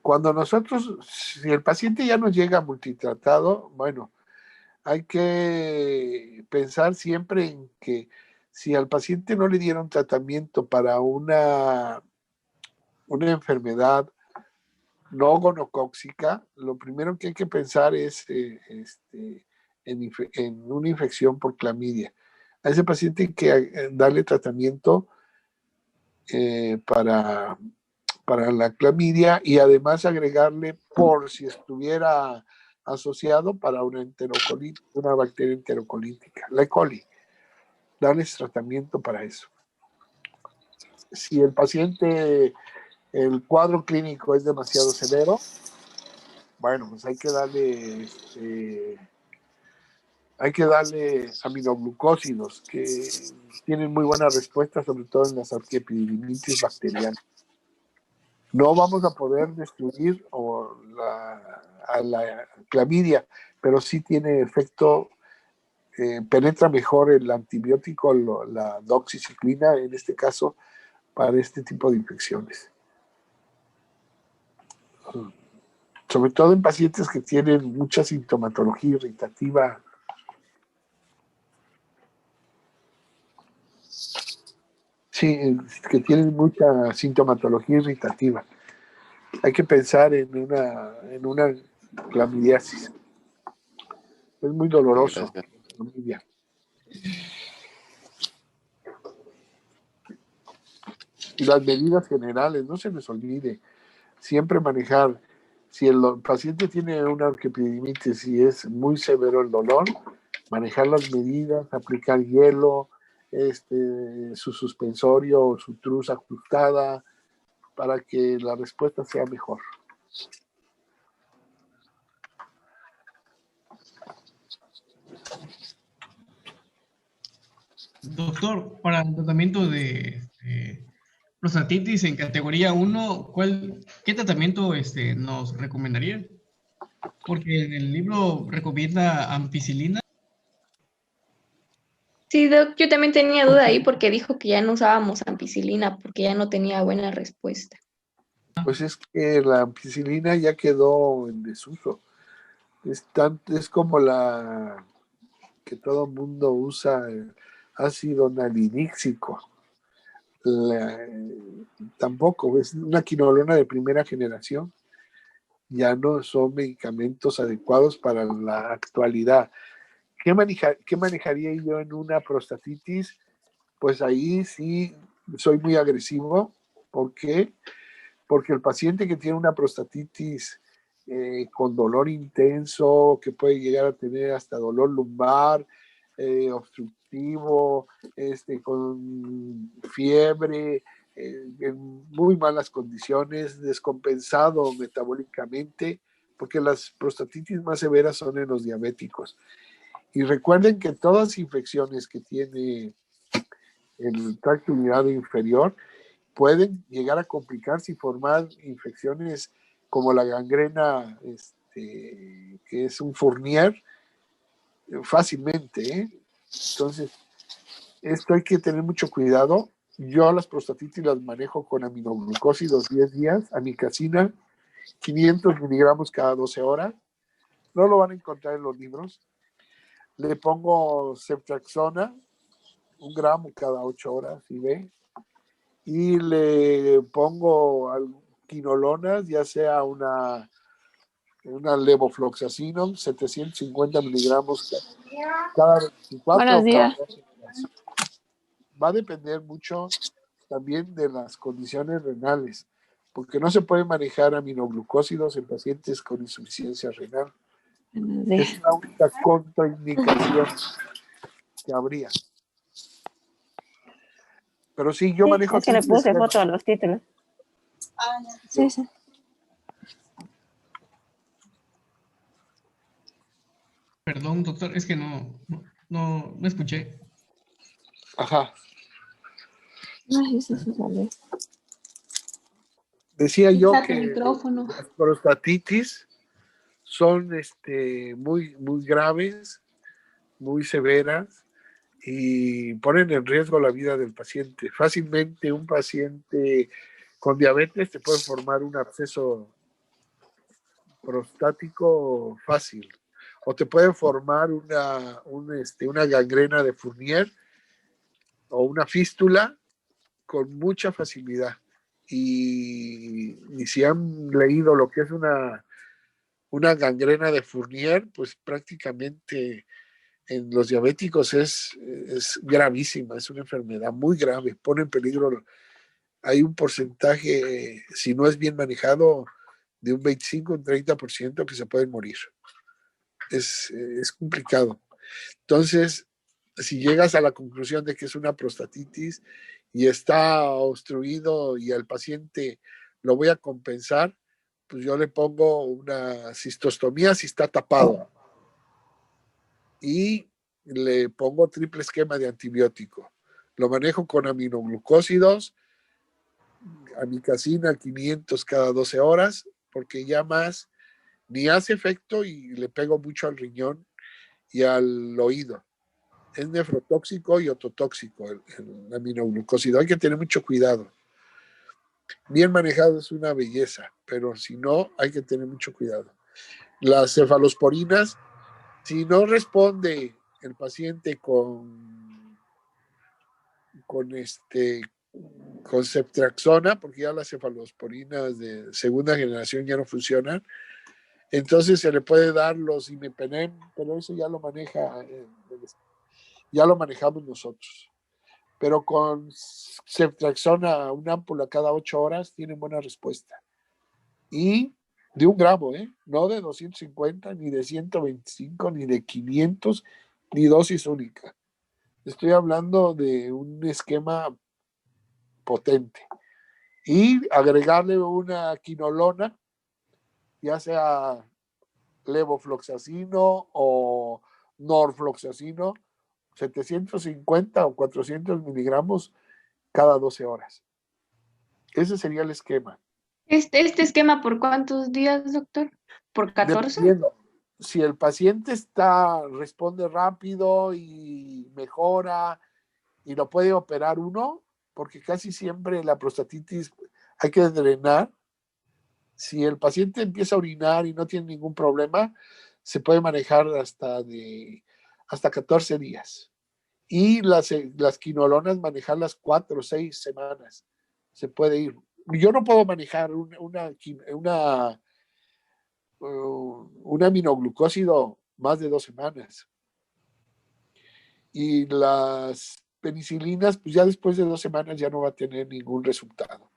Cuando si el paciente ya nos llega multitratado, bueno, hay que pensar siempre en que si al paciente no le dieron tratamiento para una enfermedad no gonocóxica, lo primero que hay que pensar es en una infección por clamidia. A ese paciente hay que darle tratamiento para la clamidia y además agregarle, por si estuviera asociado, para una bacteria enterocolítica, la E. coli, darles tratamiento para eso. Si el paciente, el cuadro clínico es demasiado severo, bueno, pues hay que darle aminoglucósidos que tienen muy buena respuesta, sobre todo en las orquiepididimitis bacterianas. No vamos a poder destruir a la clamidia, pero sí tiene efecto, penetra mejor el antibiótico, la doxiciclina, en este caso, para este tipo de infecciones. Sobre todo en pacientes que tienen mucha sintomatología irritativa. Sí, que tienen mucha sintomatología irritativa. Hay que pensar en una clamidiasis. Es muy doloroso. Clamidia. Y las medidas generales, no se les olvide, siempre manejar, si el paciente tiene una orquiepididimitis y es muy severo el dolor, manejar las medidas, aplicar hielo, su suspensorio o su truz ajustada, para que la respuesta sea mejor. Doctor, para el tratamiento de prostatitis en categoría 1, ¿qué tratamiento nos recomendaría? Porque en el libro recomienda ampicilina. Sí, Doc, yo también tenía duda ahí porque dijo que ya no usábamos ampicilina porque ya no tenía buena respuesta. Pues es que la ampicilina ya quedó en desuso. Es como la que todo mundo usa, el ácido narilíxico. Tampoco, es una quinolona de primera generación. Ya no son medicamentos adecuados para la actualidad. ¿Qué manejaría yo en una prostatitis? Pues ahí sí soy muy agresivo. ¿Por qué? Porque el paciente que tiene una prostatitis con dolor intenso, que puede llegar a tener hasta dolor lumbar, obstructivo, con fiebre, en muy malas condiciones, descompensado metabólicamente, porque las prostatitis más severas son en los diabéticos. Y recuerden que todas las infecciones que tiene el tracto urinario inferior pueden llegar a complicarse y formar infecciones como la gangrena, que es un Fournier, fácilmente. Entonces, esto hay que tener mucho cuidado. Yo las prostatitis las manejo con aminoglucósidos 10 días, amikacina, 500 miligramos cada 12 horas. No lo van a encontrar en los libros. Le pongo ceftriaxona, 1 gramo cada 8 horas, ¿sí ve? Y le pongo quinolonas, ya sea una levofloxacino, 750 miligramos cada 24 Buenos o cada días. 12 horas. Va a depender mucho también de las condiciones renales, porque no se puede manejar aminoglucósidos en pacientes con insuficiencia renal. Es la única contraindicación que habría. Pero sí, yo manejo... Es que le puse foto a los títulos. Sí, sí. Perdón, doctor, es que no escuché. Ajá. Ay, eso se salió. Decía yo Quítate que el micrófono. las prostatitis son muy, muy graves, muy severas y ponen en riesgo la vida del paciente. Fácilmente un paciente con diabetes te puede formar un absceso prostático fácil, o te puede formar una gangrena de Fournier o una fístula con mucha facilidad. Y si han leído lo que es una gangrena de Fournier, pues prácticamente en los diabéticos es gravísima, es una enfermedad muy grave, pone en peligro, hay un porcentaje, si no es bien manejado, de un 25 o un 30% que se pueden morir. Es complicado. Entonces, si llegas a la conclusión de que es una prostatitis y está obstruido y al paciente lo voy a compensar, pues yo le pongo una cistostomía si está tapado y le pongo triple esquema de antibiótico. Lo manejo con aminoglucósidos, amikacina 500 cada 12 horas, porque ya más ni hace efecto y le pego mucho al riñón y al oído. Es nefrotóxico y ototóxico el aminoglucósido. Hay que tener mucho cuidado. Bien manejado es una belleza, pero si no, hay que tener mucho cuidado. Las cefalosporinas, si no responde el paciente con ceftriaxona, porque ya las cefalosporinas de segunda generación ya no funcionan, entonces se le puede dar los imipenem, pero eso ya lo manejamos nosotros. Pero con ceftriaxona, una ámpula cada 8 horas, tienen buena respuesta. Y de 1 gramo, no de 250, ni de 125, ni de 500, ni dosis única. Estoy hablando de un esquema potente. Y agregarle una quinolona, ya sea levofloxacino o norfloxacino, 750 o 400 miligramos cada 12 horas. Ese sería el esquema. ¿Este esquema por cuántos días, doctor? ¿Por 14? Dependiendo. Si el paciente responde rápido y mejora y lo puede operar uno, porque casi siempre la prostatitis hay que drenar. Si el paciente empieza a orinar y no tiene ningún problema, se puede manejar hasta 14 días. Y las quinolonas manejarlas 4 o 6 semanas. Se puede ir. Yo no puedo manejar un aminoglucósido más de 2 semanas. Y las penicilinas, pues ya después de 2 semanas ya no va a tener ningún resultado.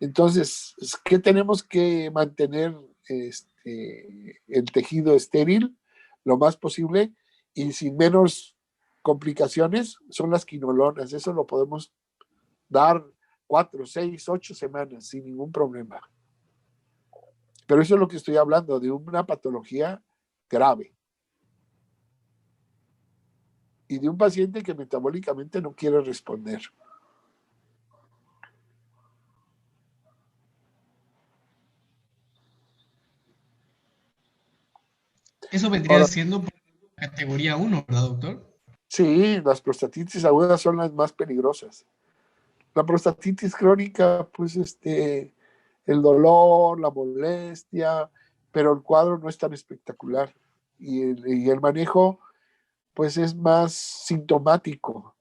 Entonces, ¿qué tenemos que mantener el tejido estéril lo más posible y sin menos complicaciones? Son las quinolonas. Eso lo podemos dar 4, 6, 8 semanas sin ningún problema. Pero eso es lo que estoy hablando, de una patología grave. Y de un paciente que metabólicamente no quiere responder. Eso vendría siendo categoría 1, ¿verdad, doctor? Sí, las prostatitis agudas son las más peligrosas. La prostatitis crónica, pues el dolor, la molestia, pero el cuadro no es tan espectacular. Y el manejo, pues es más sintomático.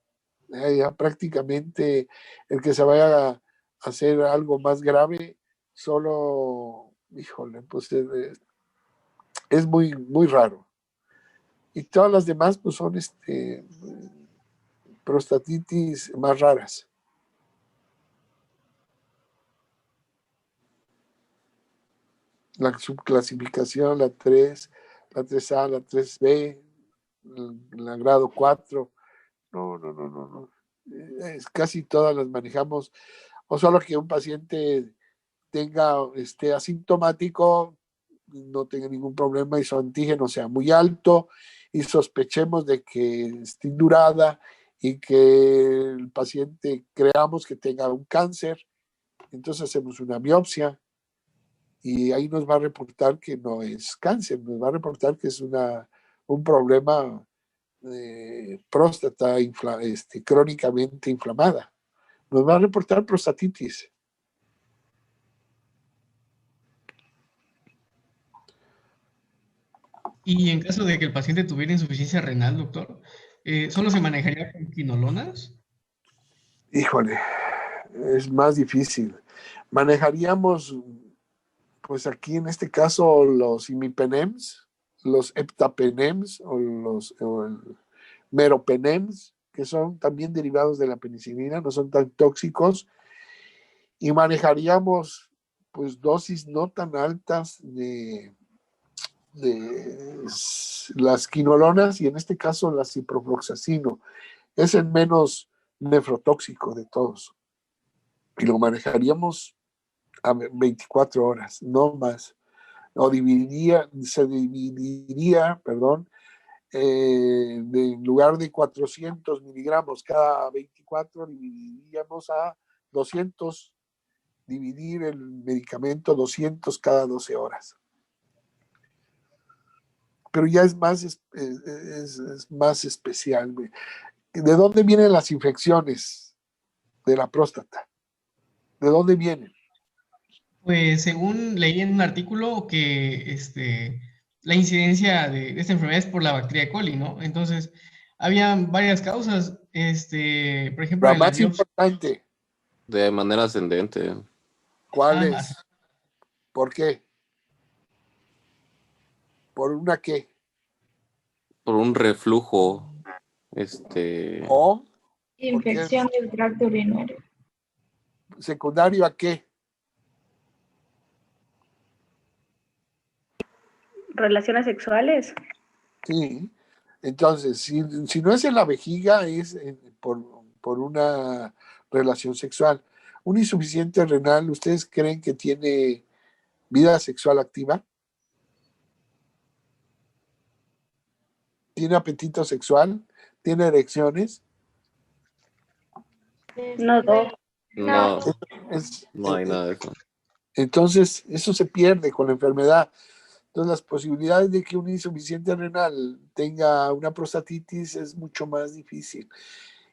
Ya prácticamente el que se vaya a hacer algo más grave, solo, híjole, pues es muy, muy raro. Y todas las demás, pues son prostatitis más raras. La subclasificación, la 3, la 3A, la 3B, la grado 4. No. Casi todas las manejamos. O solo que un paciente esté asintomático, no tenga ningún problema y su antígeno sea muy alto y sospechemos de que esté indurada y que el paciente creamos que tenga un cáncer. Entonces hacemos una biopsia. Y ahí nos va a reportar que no es cáncer, nos va a reportar que es un problema de próstata crónicamente inflamada. Nos va a reportar prostatitis. Y en caso de que el paciente tuviera insuficiencia renal, doctor, ¿solo se manejaría con quinolonas? Híjole, es más difícil. Manejaríamos, pues aquí en este caso, los imipenems, los heptapenems o el meropenems, que son también derivados de la penicilina, no son tan tóxicos, y manejaríamos pues dosis no tan altas de las quinolonas y en este caso la ciprofloxacino. Es el menos nefrotóxico de todos. Y lo manejaríamos a 24 horas, no más. Se dividiría, en lugar de 400 miligramos cada 24, dividiríamos a 200, dividir el medicamento 200 cada 12 horas. pero ya es más especial. ¿De dónde vienen las infecciones de la próstata? ¿De dónde vienen? Pues según leí en un artículo que la incidencia de esta enfermedad es por la bacteria E. coli, ¿no? Entonces, había varias causas, por ejemplo, La en la más biopsia. importante, De manera ascendente. ¿cuál Ah, es? ¿Por qué? ¿Por una qué? Por un reflujo. ¿O Infección del tracto urinario. secundario a qué? ¿Relaciones sexuales? Sí. Entonces, si no es en la vejiga, es por una relación sexual. Un insuficiente renal, ¿ustedes creen que tiene vida sexual activa? ¿Tiene apetito sexual? ¿Tiene erecciones? No, No, Es- no hay nada de eso. Entonces, eso se pierde con la enfermedad. Entonces, las posibilidades de que un insuficiente renal tenga una prostatitis es mucho más difícil.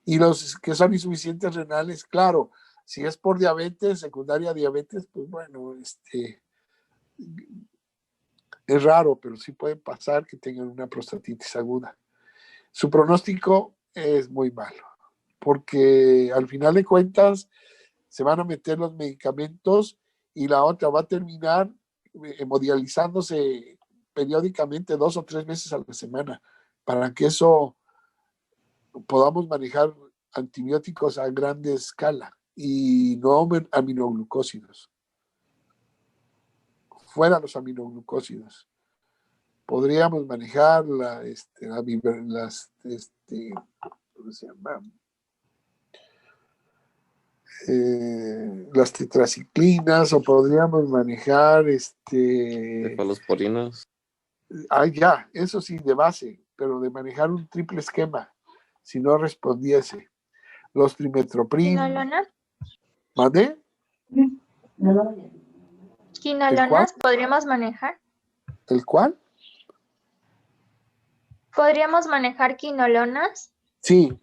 Y los que son insuficientes renales, claro, si es por diabetes, secundaria diabetes, pues bueno, es raro, pero sí puede pasar que tengan una prostatitis aguda. Su pronóstico es muy malo, porque al final de cuentas se van a meter los medicamentos y la otra va a terminar hemodializándose periódicamente 2 o 3 veces a la semana para que eso podamos manejar antibióticos a grande escala y no aminoglucósidos. Fuera los aminoglucósidos. Podríamos manejar ¿cómo se llama? Las tetraciclinas, o podríamos manejar Cefalosporinas. ya, eso sí, de base, pero de manejar un triple esquema, si no respondiese. Los trimetoprim. ¿Quinolona? ¿Mandé? ¿Quinolonas podríamos manejar? ¿El cuál? ¿Podríamos manejar quinolonas? Sí,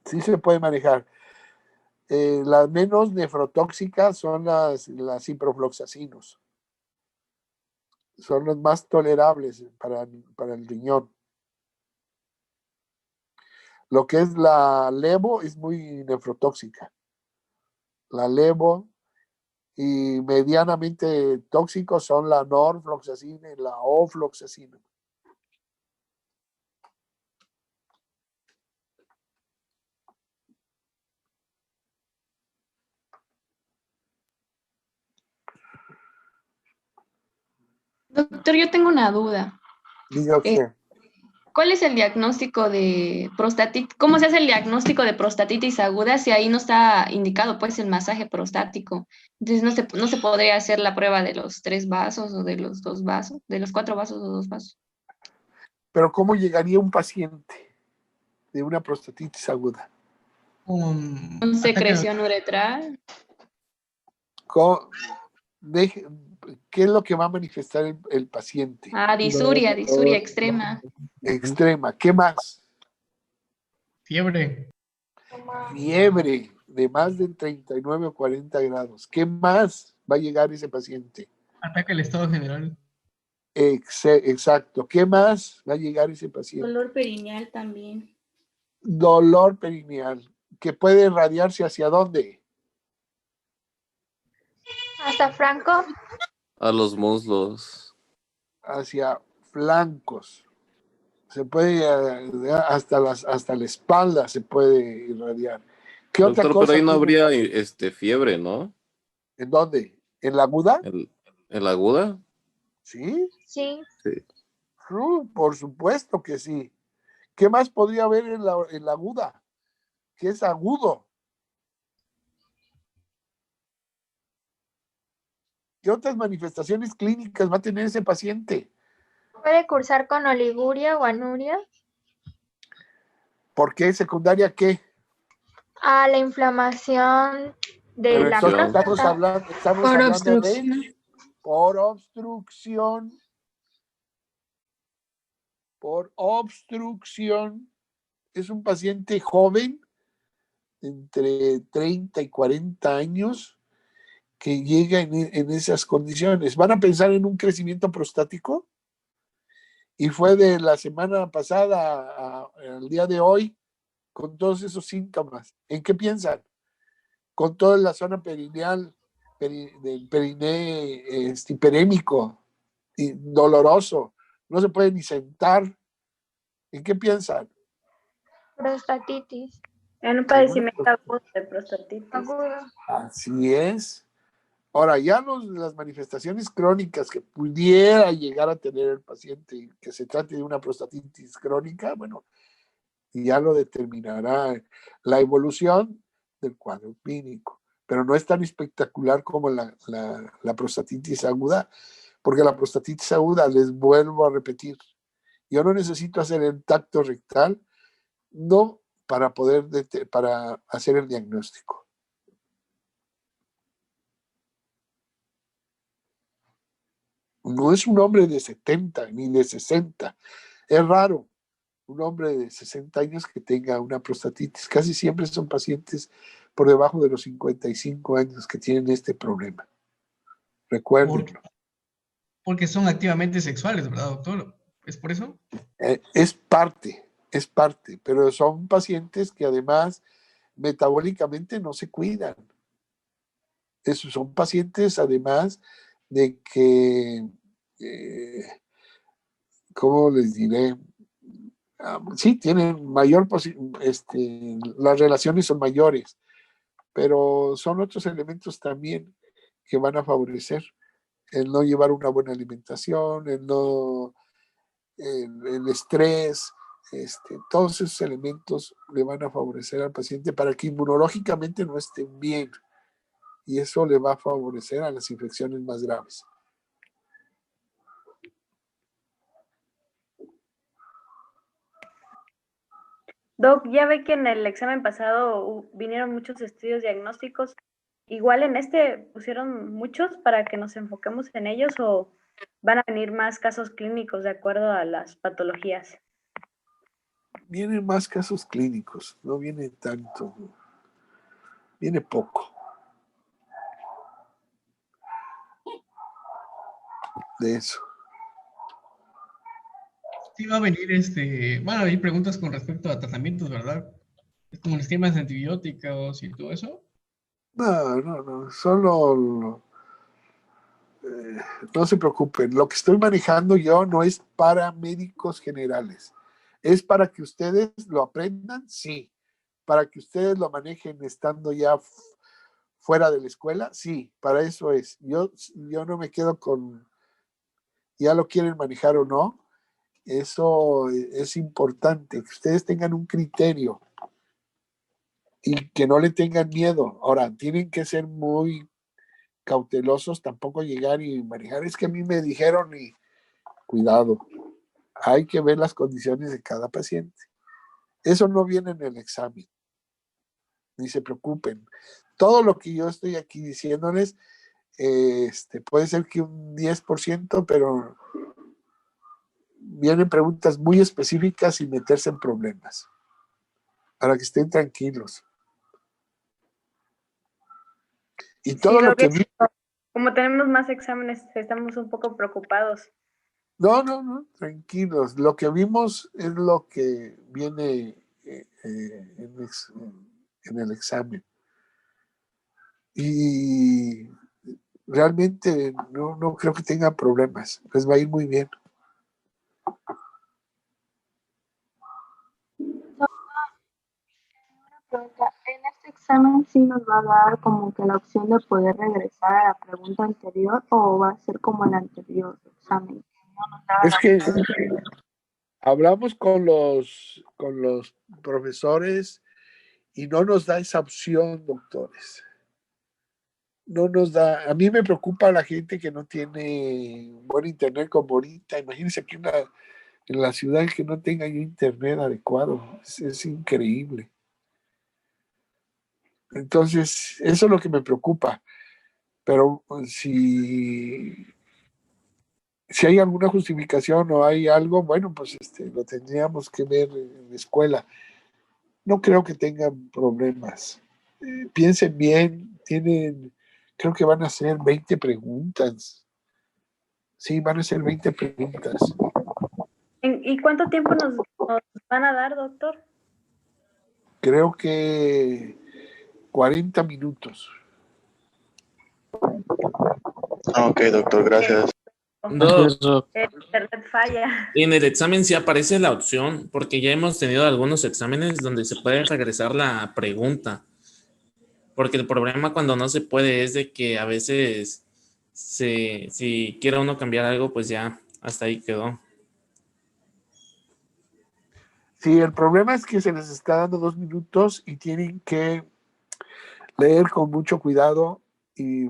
sí se puede manejar. Las menos nefrotóxicas son las ciprofloxacinos. Son los más tolerables para el riñón. Lo que es la levo es muy nefrotóxica. La levo, y medianamente tóxicos son la norfloxacina y la ofloxacina. Doctor, yo tengo una duda. Diga usted. ¿Cuál es el diagnóstico de prostatitis? ¿Cómo se hace el diagnóstico de prostatitis aguda si ahí no está indicado pues el masaje prostático? Entonces no se podría hacer la prueba de los 3 vasos o de los 2 vasos, de los 4 vasos o 2 vasos. Pero ¿cómo llegaría un paciente de una prostatitis aguda? Con secreción uretral. ¿Qué es lo que va a manifestar el paciente? Disuria extrema. Extrema. ¿Qué más? Fiebre. Fiebre de más de 39 o 40 grados. ¿Qué más va a llegar ese paciente? Ataca el estado general. Exacto. ¿Qué más va a llegar ese paciente? Dolor perineal también. Dolor perineal. ¿Que puede irradiarse hacia dónde? ¿Hasta Franco? A los muslos. Hacia flancos. Se puede hasta la espalda se puede irradiar. ¿Qué Doctor, otra cosa? pero ahí no habría fiebre, ¿no? ¿En dónde? ¿En la aguda? ¿En la aguda? ¿Sí? Sí. Por supuesto que sí. ¿Qué más podría haber en la aguda? ¿Qué es agudo? ¿Qué otras manifestaciones clínicas va a tener ese paciente? ¿Puede cursar con oliguria o anuria? ¿Por qué? ¿Secundaria qué? La inflamación de la próstata. Estamos hablando de por obstrucción. por obstrucción. Es un paciente joven, entre 30 y 40 años, que llega en esas condiciones. ¿Van a pensar en un crecimiento prostático? Y fue de la semana pasada al día de hoy con todos esos síntomas. ¿En qué piensan? Con toda la zona perineal, del periné hiperémico y doloroso. No se puede ni sentar. ¿En qué piensan? Prostatitis. En un padecimiento agudo de prostatitis. Así es. Ahora, ya las manifestaciones crónicas que pudiera llegar a tener el paciente y que se trate de una prostatitis crónica, bueno, ya lo determinará la evolución del cuadro clínico, pero no es tan espectacular como la prostatitis aguda, porque la prostatitis aguda, les vuelvo a repetir, yo no necesito hacer el tacto rectal, no para para hacer el diagnóstico. No es un hombre de 70 ni de 60. Es raro un hombre de 60 años que tenga una prostatitis. Casi siempre son pacientes por debajo de los 55 años que tienen este problema. Recuérdenlo. Porque son activamente sexuales, ¿verdad, doctor? ¿Es por eso? Es parte, pero son pacientes que además metabólicamente no se cuidan. Son pacientes además de que, ¿cómo les diré? Sí, tienen mayor las relaciones son mayores, pero son otros elementos también que van a favorecer el no llevar una buena alimentación, el estrés, todos esos elementos le van a favorecer al paciente para que inmunológicamente no estén bien, y eso le va a favorecer a las infecciones más graves. Doc, ya ve que en el examen pasado vinieron muchos estudios diagnósticos. ¿Igual en este pusieron muchos para que nos enfoquemos en ellos o van a venir más casos clínicos de acuerdo a las patologías? Vienen más casos clínicos, no viene tanto, viene poco de eso. Sí va a venir bueno, hay preguntas con respecto a tratamientos, ¿verdad? Como esquemas de antibióticos y todo eso. No, solo no se preocupen, lo que estoy manejando yo no es para médicos generales, es para que ustedes lo aprendan, sí, para que ustedes lo manejen estando ya fuera de la escuela, sí, para eso es. Yo no me quedo con, ya lo quieren manejar o no, eso es importante, que ustedes tengan un criterio y que no le tengan miedo. Ahora, tienen que ser muy cautelosos, tampoco llegar y manejar. Es que a mí me dijeron y cuidado, hay que ver las condiciones de cada paciente. Eso no viene en el examen, ni se preocupen. Todo lo que yo estoy aquí diciéndoles, puede ser que un 10%, pero vienen preguntas muy específicas y meterse en problemas, para que estén tranquilos. Y todo Sí, lo que vi... Como tenemos más exámenes, estamos un poco preocupados. No, tranquilos. Lo que vimos es lo que viene en el examen. Y realmente no creo que tengan problemas. Les va a ir muy bien. En este examen sí nos va a dar como que la opción de poder regresar a la pregunta anterior o va a ser como el anterior examen. Es que hablamos con los profesores y no nos da esa opción, doctores. No nos da. A mí me preocupa la gente que no tiene buen internet como ahorita. Imagínense aquí en la ciudad que no tenga internet adecuado. Es increíble. Entonces, eso es lo que me preocupa. Pero si Si hay alguna justificación o hay algo, bueno, pues lo tendríamos que ver en la escuela. No creo que tengan problemas. Piensen bien, creo que van a hacer 20 preguntas. Sí, van a ser 20 preguntas. ¿Y cuánto tiempo nos van a dar, doctor? Creo que 40 minutos. Ok, doctor, gracias. No, El internet falla. en el examen sí aparece la opción, porque ya hemos tenido algunos exámenes donde se puede regresar la pregunta. Porque el problema cuando no se puede es de que a veces si quiere uno cambiar algo, pues ya hasta ahí quedó. Sí, el problema es que se les está dando 2 minutos y tienen que leer con mucho cuidado y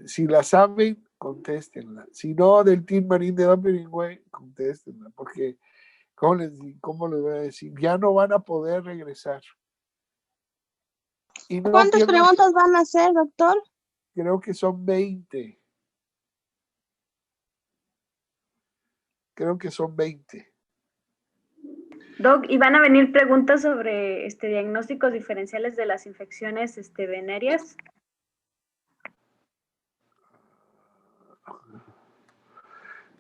si la saben, contéstenla. Si no, del Team Marín de Dominique, contéstenla, porque ¿cómo les voy a decir? Ya no van a poder regresar. Y no ¿Cuántas preguntas van a hacer, doctor? Creo que son 20. Creo que son 20. Doc, ¿y van a venir preguntas sobre diagnósticos diferenciales de las infecciones venéreas?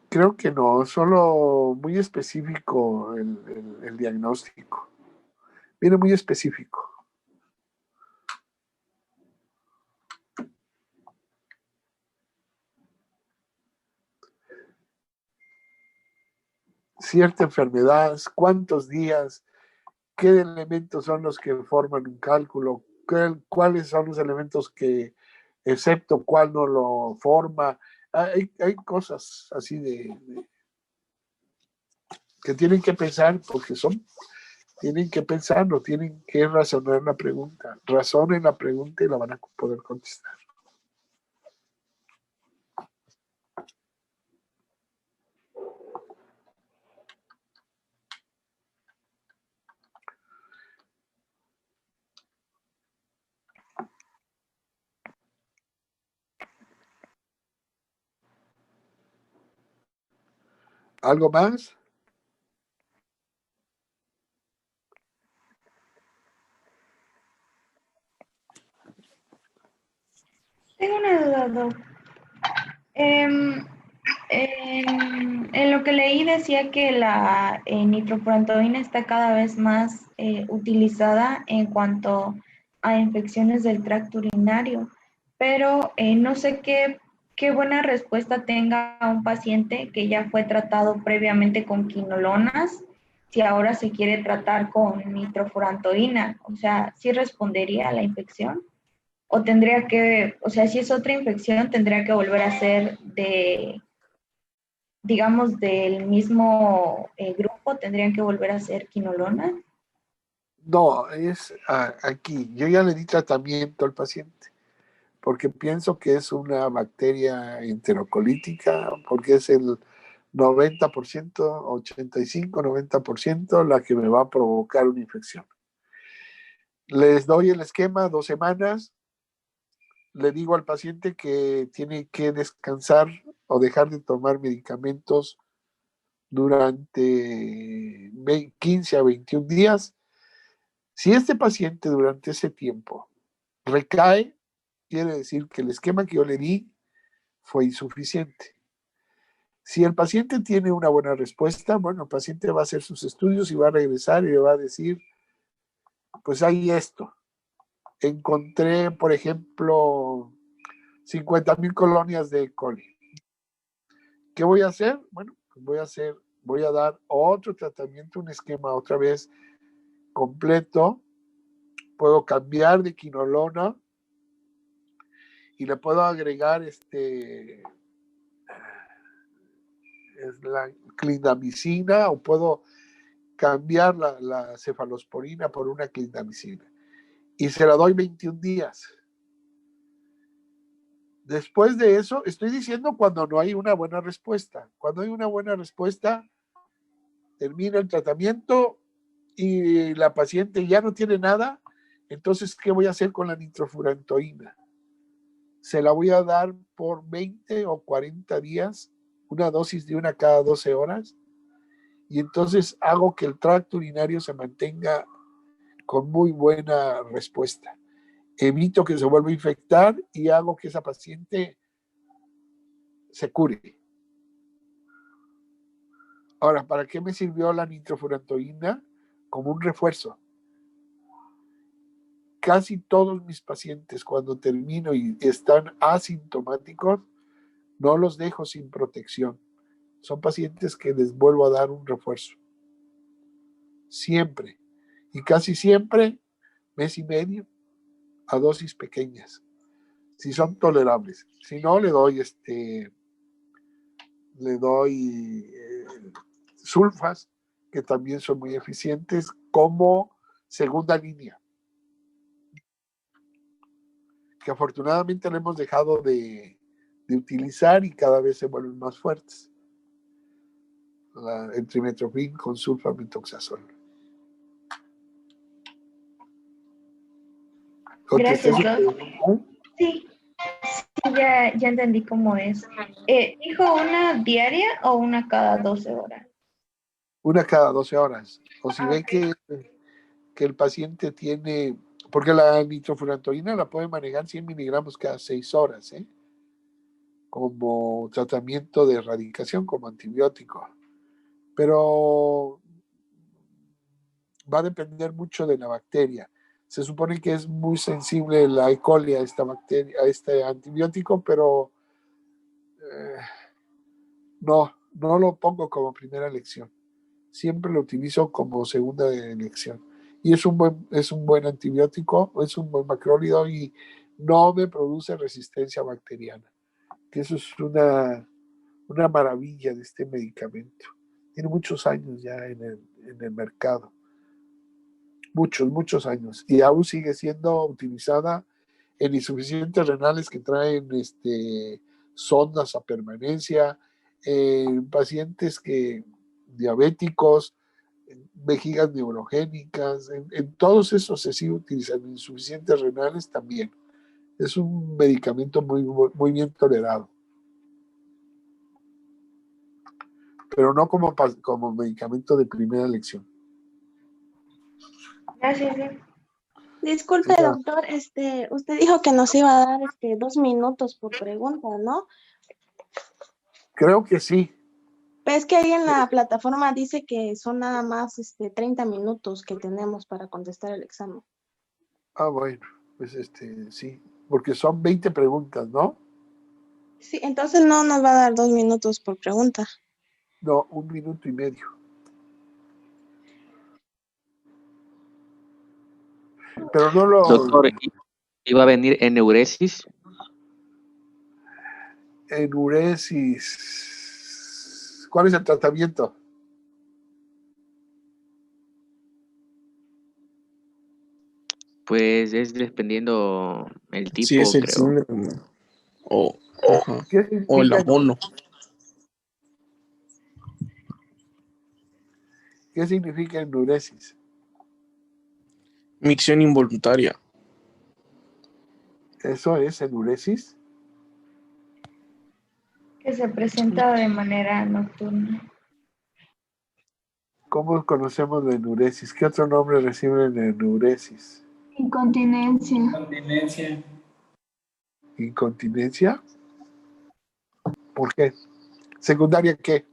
Creo que no, solo muy específico el diagnóstico. Viene muy específico. Cierta enfermedad, cuántos días, qué elementos son los que forman un cálculo, cuáles son los elementos que, excepto cuál no lo forma. Hay cosas así que tienen que pensar, porque tienen que pensarlo, tienen que razonar la pregunta. Razonen la pregunta y la van a poder contestar. ¿Algo más? Tengo una duda, Doc. En lo que leí decía que la nitrofurantoína está cada vez más utilizada en cuanto a infecciones del tracto urinario, pero no sé qué buena respuesta tenga un paciente que ya fue tratado previamente con quinolonas, si ahora se quiere tratar con nitrofurantoína. O sea, ¿sí respondería a la infección? O tendría que, o sea, si es otra infección, tendría que volver a ser digamos, del mismo grupo, tendrían que volver a ser quinolona. No, es aquí. Yo ya le di tratamiento al paciente, porque pienso que es una bacteria enterocolítica, porque es el 90%, 85, 90% la que me va a provocar una infección. Les doy el esquema 2 semanas, le digo al paciente que tiene que descansar o dejar de tomar medicamentos durante 15 a 21 días. Si este paciente durante ese tiempo recae, quiere decir que el esquema que yo le di fue insuficiente. Si el paciente tiene una buena respuesta, bueno, el paciente va a hacer sus estudios y va a regresar y le va a decir, pues hay esto. Encontré, por ejemplo, 50,000 colonias de E. coli. ¿Qué voy a hacer? Bueno, pues voy a dar otro tratamiento, un esquema otra vez completo. Puedo cambiar de quinolona y le puedo agregar es la clindamicina, o puedo cambiar la cefalosporina por una clindamicina. Y se la doy 21 días. Después de eso, estoy diciendo cuando no hay una buena respuesta. Cuando hay una buena respuesta, termina el tratamiento y la paciente ya no tiene nada. Entonces, ¿qué voy a hacer con la nitrofurantoína? Se la voy a dar por 20 o 40 días una dosis de una cada 12 horas, y entonces hago que el tracto urinario se mantenga con muy buena respuesta. Evito que se vuelva a infectar y hago que esa paciente se cure. Ahora, ¿para qué me sirvió la nitrofurantoína? Como un refuerzo. Casi todos mis pacientes, cuando termino y están asintomáticos, no los dejo sin protección. Son pacientes que les vuelvo a dar un refuerzo. Siempre. Y casi siempre, mes y medio, a dosis pequeñas. Si son tolerables. Si no, le doy sulfas, que también son muy eficientes, como segunda línea. Que afortunadamente lo hemos dejado de utilizar y cada vez se vuelven más fuertes. El trimethoprim con sulfamethoxazol. Gracias, Doc. Sí, ya entendí cómo es. ¿Dijo una diaria o una cada 12 horas? Una cada 12 horas. O si ven que el paciente tiene, porque la nitrofurantoína la puede manejar 100 miligramos cada 6 horas, como tratamiento de erradicación, como antibiótico. Pero va a depender mucho de la bacteria. Se supone que es muy sensible la E. coli a esta bacteria, a este antibiótico, pero no lo pongo como primera elección. Siempre lo utilizo como segunda elección. Y es un buen antibiótico, es un buen macrólido y no me produce resistencia bacteriana. Que eso es una maravilla de este medicamento. Tiene muchos años ya en el mercado. Muchos años. Y aún sigue siendo utilizada en insuficientes renales que traen sondas a permanencia, en pacientes diabéticos, vejigas neurogénicas, en todos esos se sigue utilizando, insuficientes renales también. Es un medicamento muy bien tolerado. Pero no como medicamento de primera elección. Gracias. Disculpe, doctor, usted dijo que nos iba a dar 2 minutos por pregunta, ¿no? Creo que sí. Pero es que ahí en la plataforma dice que son nada más 30 minutos que tenemos para contestar el examen. Bueno, pues sí, porque son 20 preguntas, ¿no? Sí, entonces no nos va a dar 2 minutos por pregunta. No, 1 minuto y medio. Pero no lo... Doctor, ¿iba a venir enuresis? Enuresis. ¿Cuál es el tratamiento? Pues es dependiendo el tipo, Sí, es el creo. síndrome. O el abono. ¿Qué significa enuresis? Micción involuntaria. ¿Eso es enuresis? Que se presenta de manera nocturna. ¿Cómo conocemos la enuresis? ¿Qué otro nombre recibe la enuresis? Incontinencia. ¿Incontinencia? ¿Por qué? ¿Secundaria qué?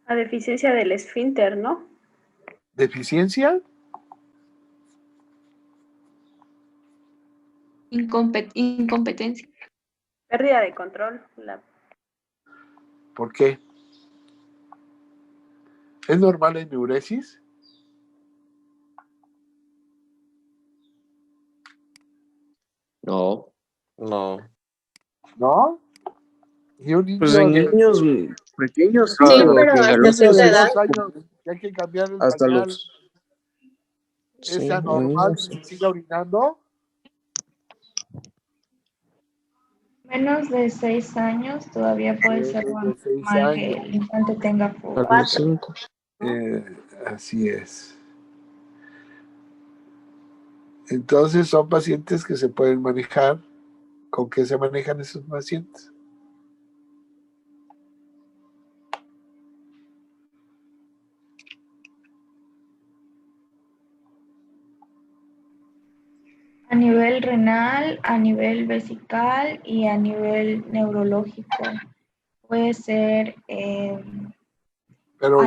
A deficiencia del esfínter, ¿no? ¿Deficiencia? Incompetencia. Pérdida de control. ¿Por qué? ¿Es normal la enuresis? No. ¿No? ¿Y un niño Pues en niños pequeños, sí, pero de cierta edad, 2 años, que hay que cambiar el hasta pañal, sí, ¿es anormal que siga orinando? Menos de 6 años todavía puede ser normal que el infante tenga fuga. 5. Así es. Entonces son pacientes que se pueden manejar. ¿Con qué se manejan esos pacientes? A nivel renal, a nivel vesical y a nivel neurológico. Puede ser... Pero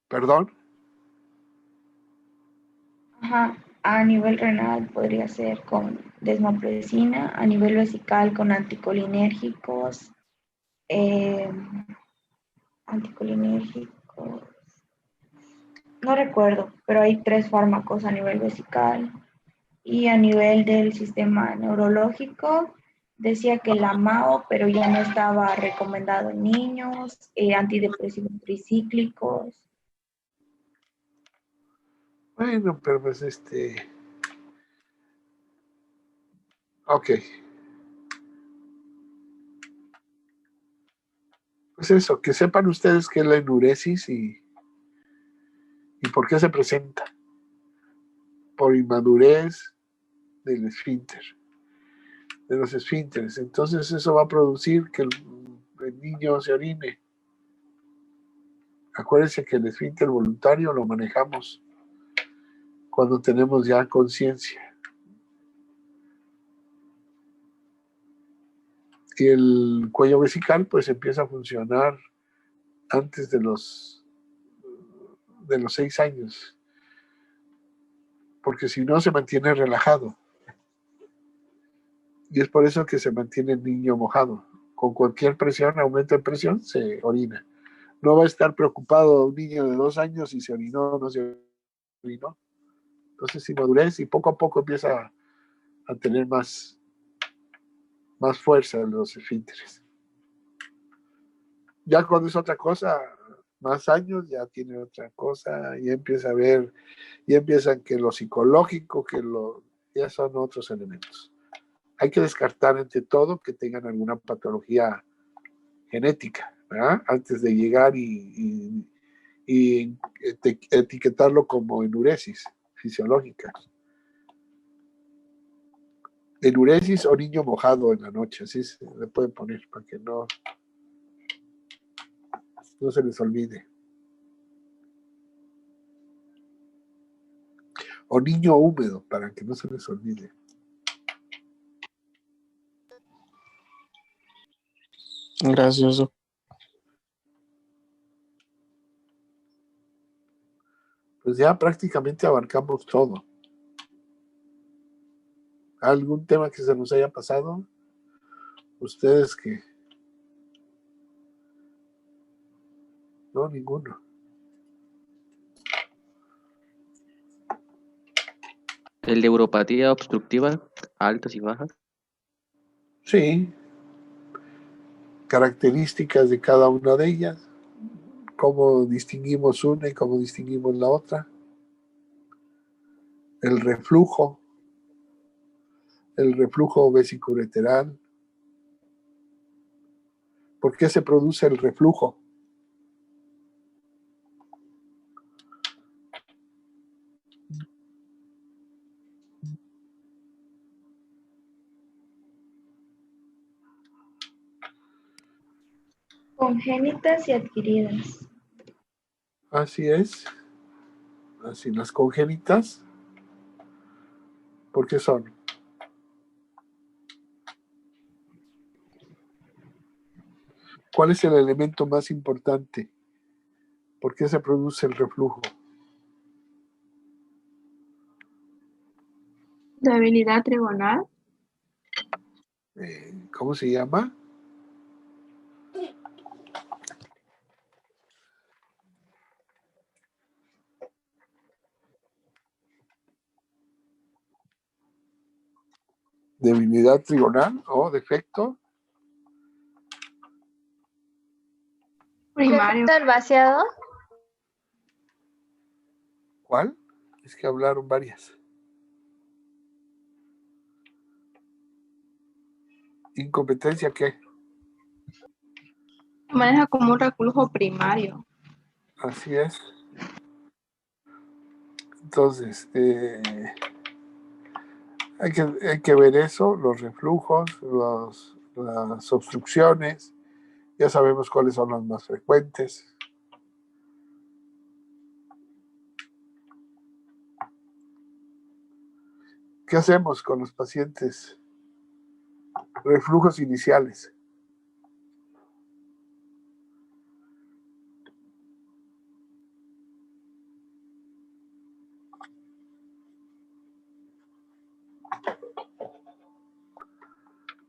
perdón. Ajá, a nivel renal podría ser con desmopresina, a nivel vesical con anticolinérgicos, anticolinérgicos, no recuerdo, pero hay 3 fármacos a nivel vesical. Y a nivel del sistema neurológico, decía que la MAO, pero ya no estaba recomendado en niños, antidepresivos tricíclicos. Bueno, pero pues ok. Pues eso, que sepan ustedes qué es la enuresis y por qué se presenta. Por inmadurez del esfínter, de los esfínteres. Entonces eso va a producir que el niño se orine. Acuérdense que el esfínter voluntario lo manejamos cuando tenemos ya conciencia. Y el cuello vesical pues empieza a funcionar antes de los 6 años, porque si no se mantiene relajado. Y es por eso que se mantiene el niño mojado. Con cualquier presión, aumento de presión, se orina. No va a estar preocupado un niño de 2 años si se orinó o no se orinó. Entonces, inmadurez y poco a poco empieza a tener más fuerza en los esfínteres. Ya cuando es otra cosa, más años, ya tiene otra cosa, y empieza a ver, y empiezan que lo psicológico, ya son otros elementos. Hay que descartar entre todo que tengan alguna patología genética, ¿verdad? Antes de llegar y etiquetarlo como enuresis fisiológica. Enuresis o niño mojado en la noche, así se le pueden poner para que no se les olvide. O niño húmedo, para que no se les olvide. Gracias. Pues ya prácticamente abarcamos todo. ¿Algún tema que se nos haya pasado? Ustedes que... No, ninguno. El de neuropatía obstructiva, altas y bajas. Sí. Características de cada una de ellas. Cómo distinguimos una y cómo distinguimos la otra. El reflujo vesicoureteral. ¿Por qué se produce el reflujo? Congénitas y adquiridas. Así es. Así las congénitas. ¿Por qué son? ¿Cuál es el elemento más importante? ¿Por qué se produce el reflujo? Debilidad trigonal. ¿Cómo se llama? Debilidad trigonal o defecto. Primario. ¿Defecto del vaciado? ¿Cuál? Es que hablaron varias. ¿Incompetencia qué? Maneja como un reflujo primario. Así es. Entonces, hay que ver eso, los reflujos, las obstrucciones. Ya sabemos cuáles son las más frecuentes. ¿Qué hacemos con los pacientes? Reflujos iniciales.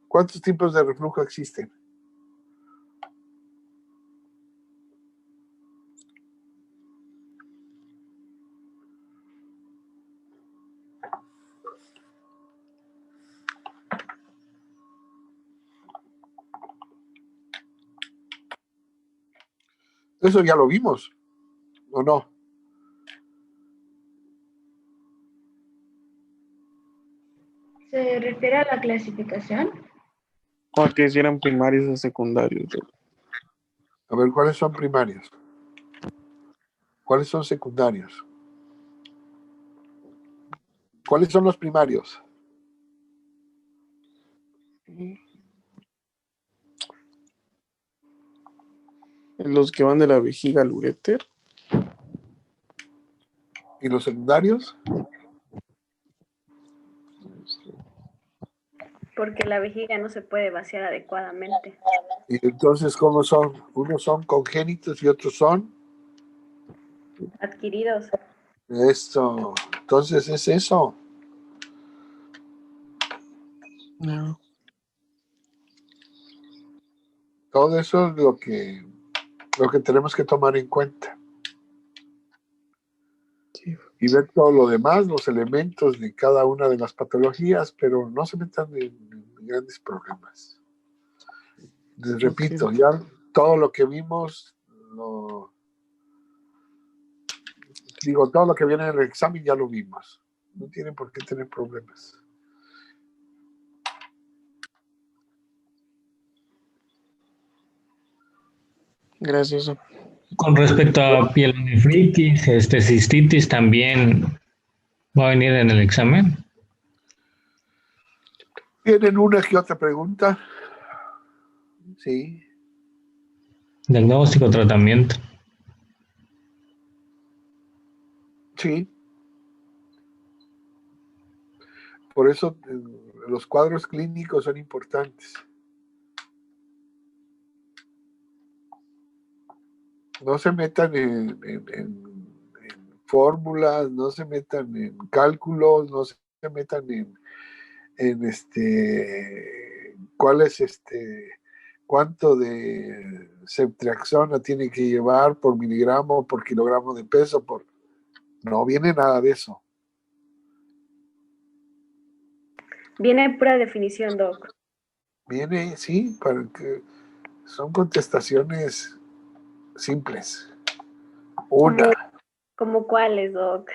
¿Cuántos tipos de reflujo existen? Eso ya lo vimos, ¿o no? ¿Se refiere a la clasificación? O que si eran primarios o secundarios. A ver, ¿cuáles son primarios? ¿Cuáles son secundarios? ¿Cuáles son los primarios? Los que van de la vejiga al uréter. ¿Y los secundarios? Porque la vejiga no se puede vaciar adecuadamente. Y entonces, ¿cómo son? Unos son congénitos y otros son Adquiridos. esto. Entonces es eso. No. Todo eso es lo que tenemos que tomar en cuenta. Y ver todo lo demás, los elementos de cada una de las patologías, pero no se metan en grandes problemas. Les repito, ya todo lo que vimos, todo lo que viene en el examen ya lo vimos. No tienen por qué tener problemas. Gracias. Con respecto a pielonefritis, cistitis, también va a venir en el examen. ¿Tienen una que otra pregunta? Sí. Diagnóstico, tratamiento. Sí. Por eso los cuadros clínicos son importantes. No se metan en fórmulas, no se metan en cálculos, no se metan en cuál es cuánto de ceftriaxona tiene que llevar por miligramo, por kilogramo de peso, no viene nada de eso. Viene pura definición, Doc. Viene, sí, para que son contestaciones simples. Una. ¿Como cuáles, Doc?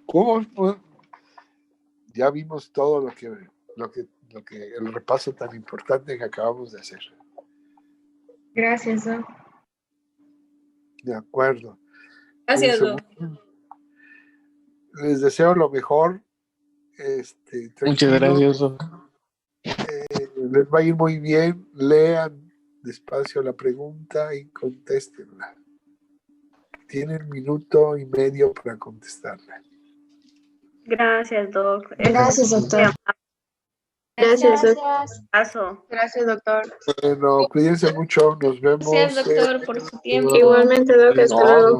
¿Cómo? Ya vimos todo lo que el repaso tan importante que acabamos de hacer. Gracias, Doc. De acuerdo. Gracias, Doc. Les deseo lo mejor. Muchas gracias, Doc. Les va a ir muy bien. Lean despacio la pregunta y contéstenla. Tienen 1.5 minutos para contestarla. Gracias, Doc. Gracias, doctor. Gracias, doctor. Gracias, doctor. Bueno, cuídense mucho. Nos vemos. Gracias, doctor, por su tiempo. Igualmente, Doc. Hasta luego.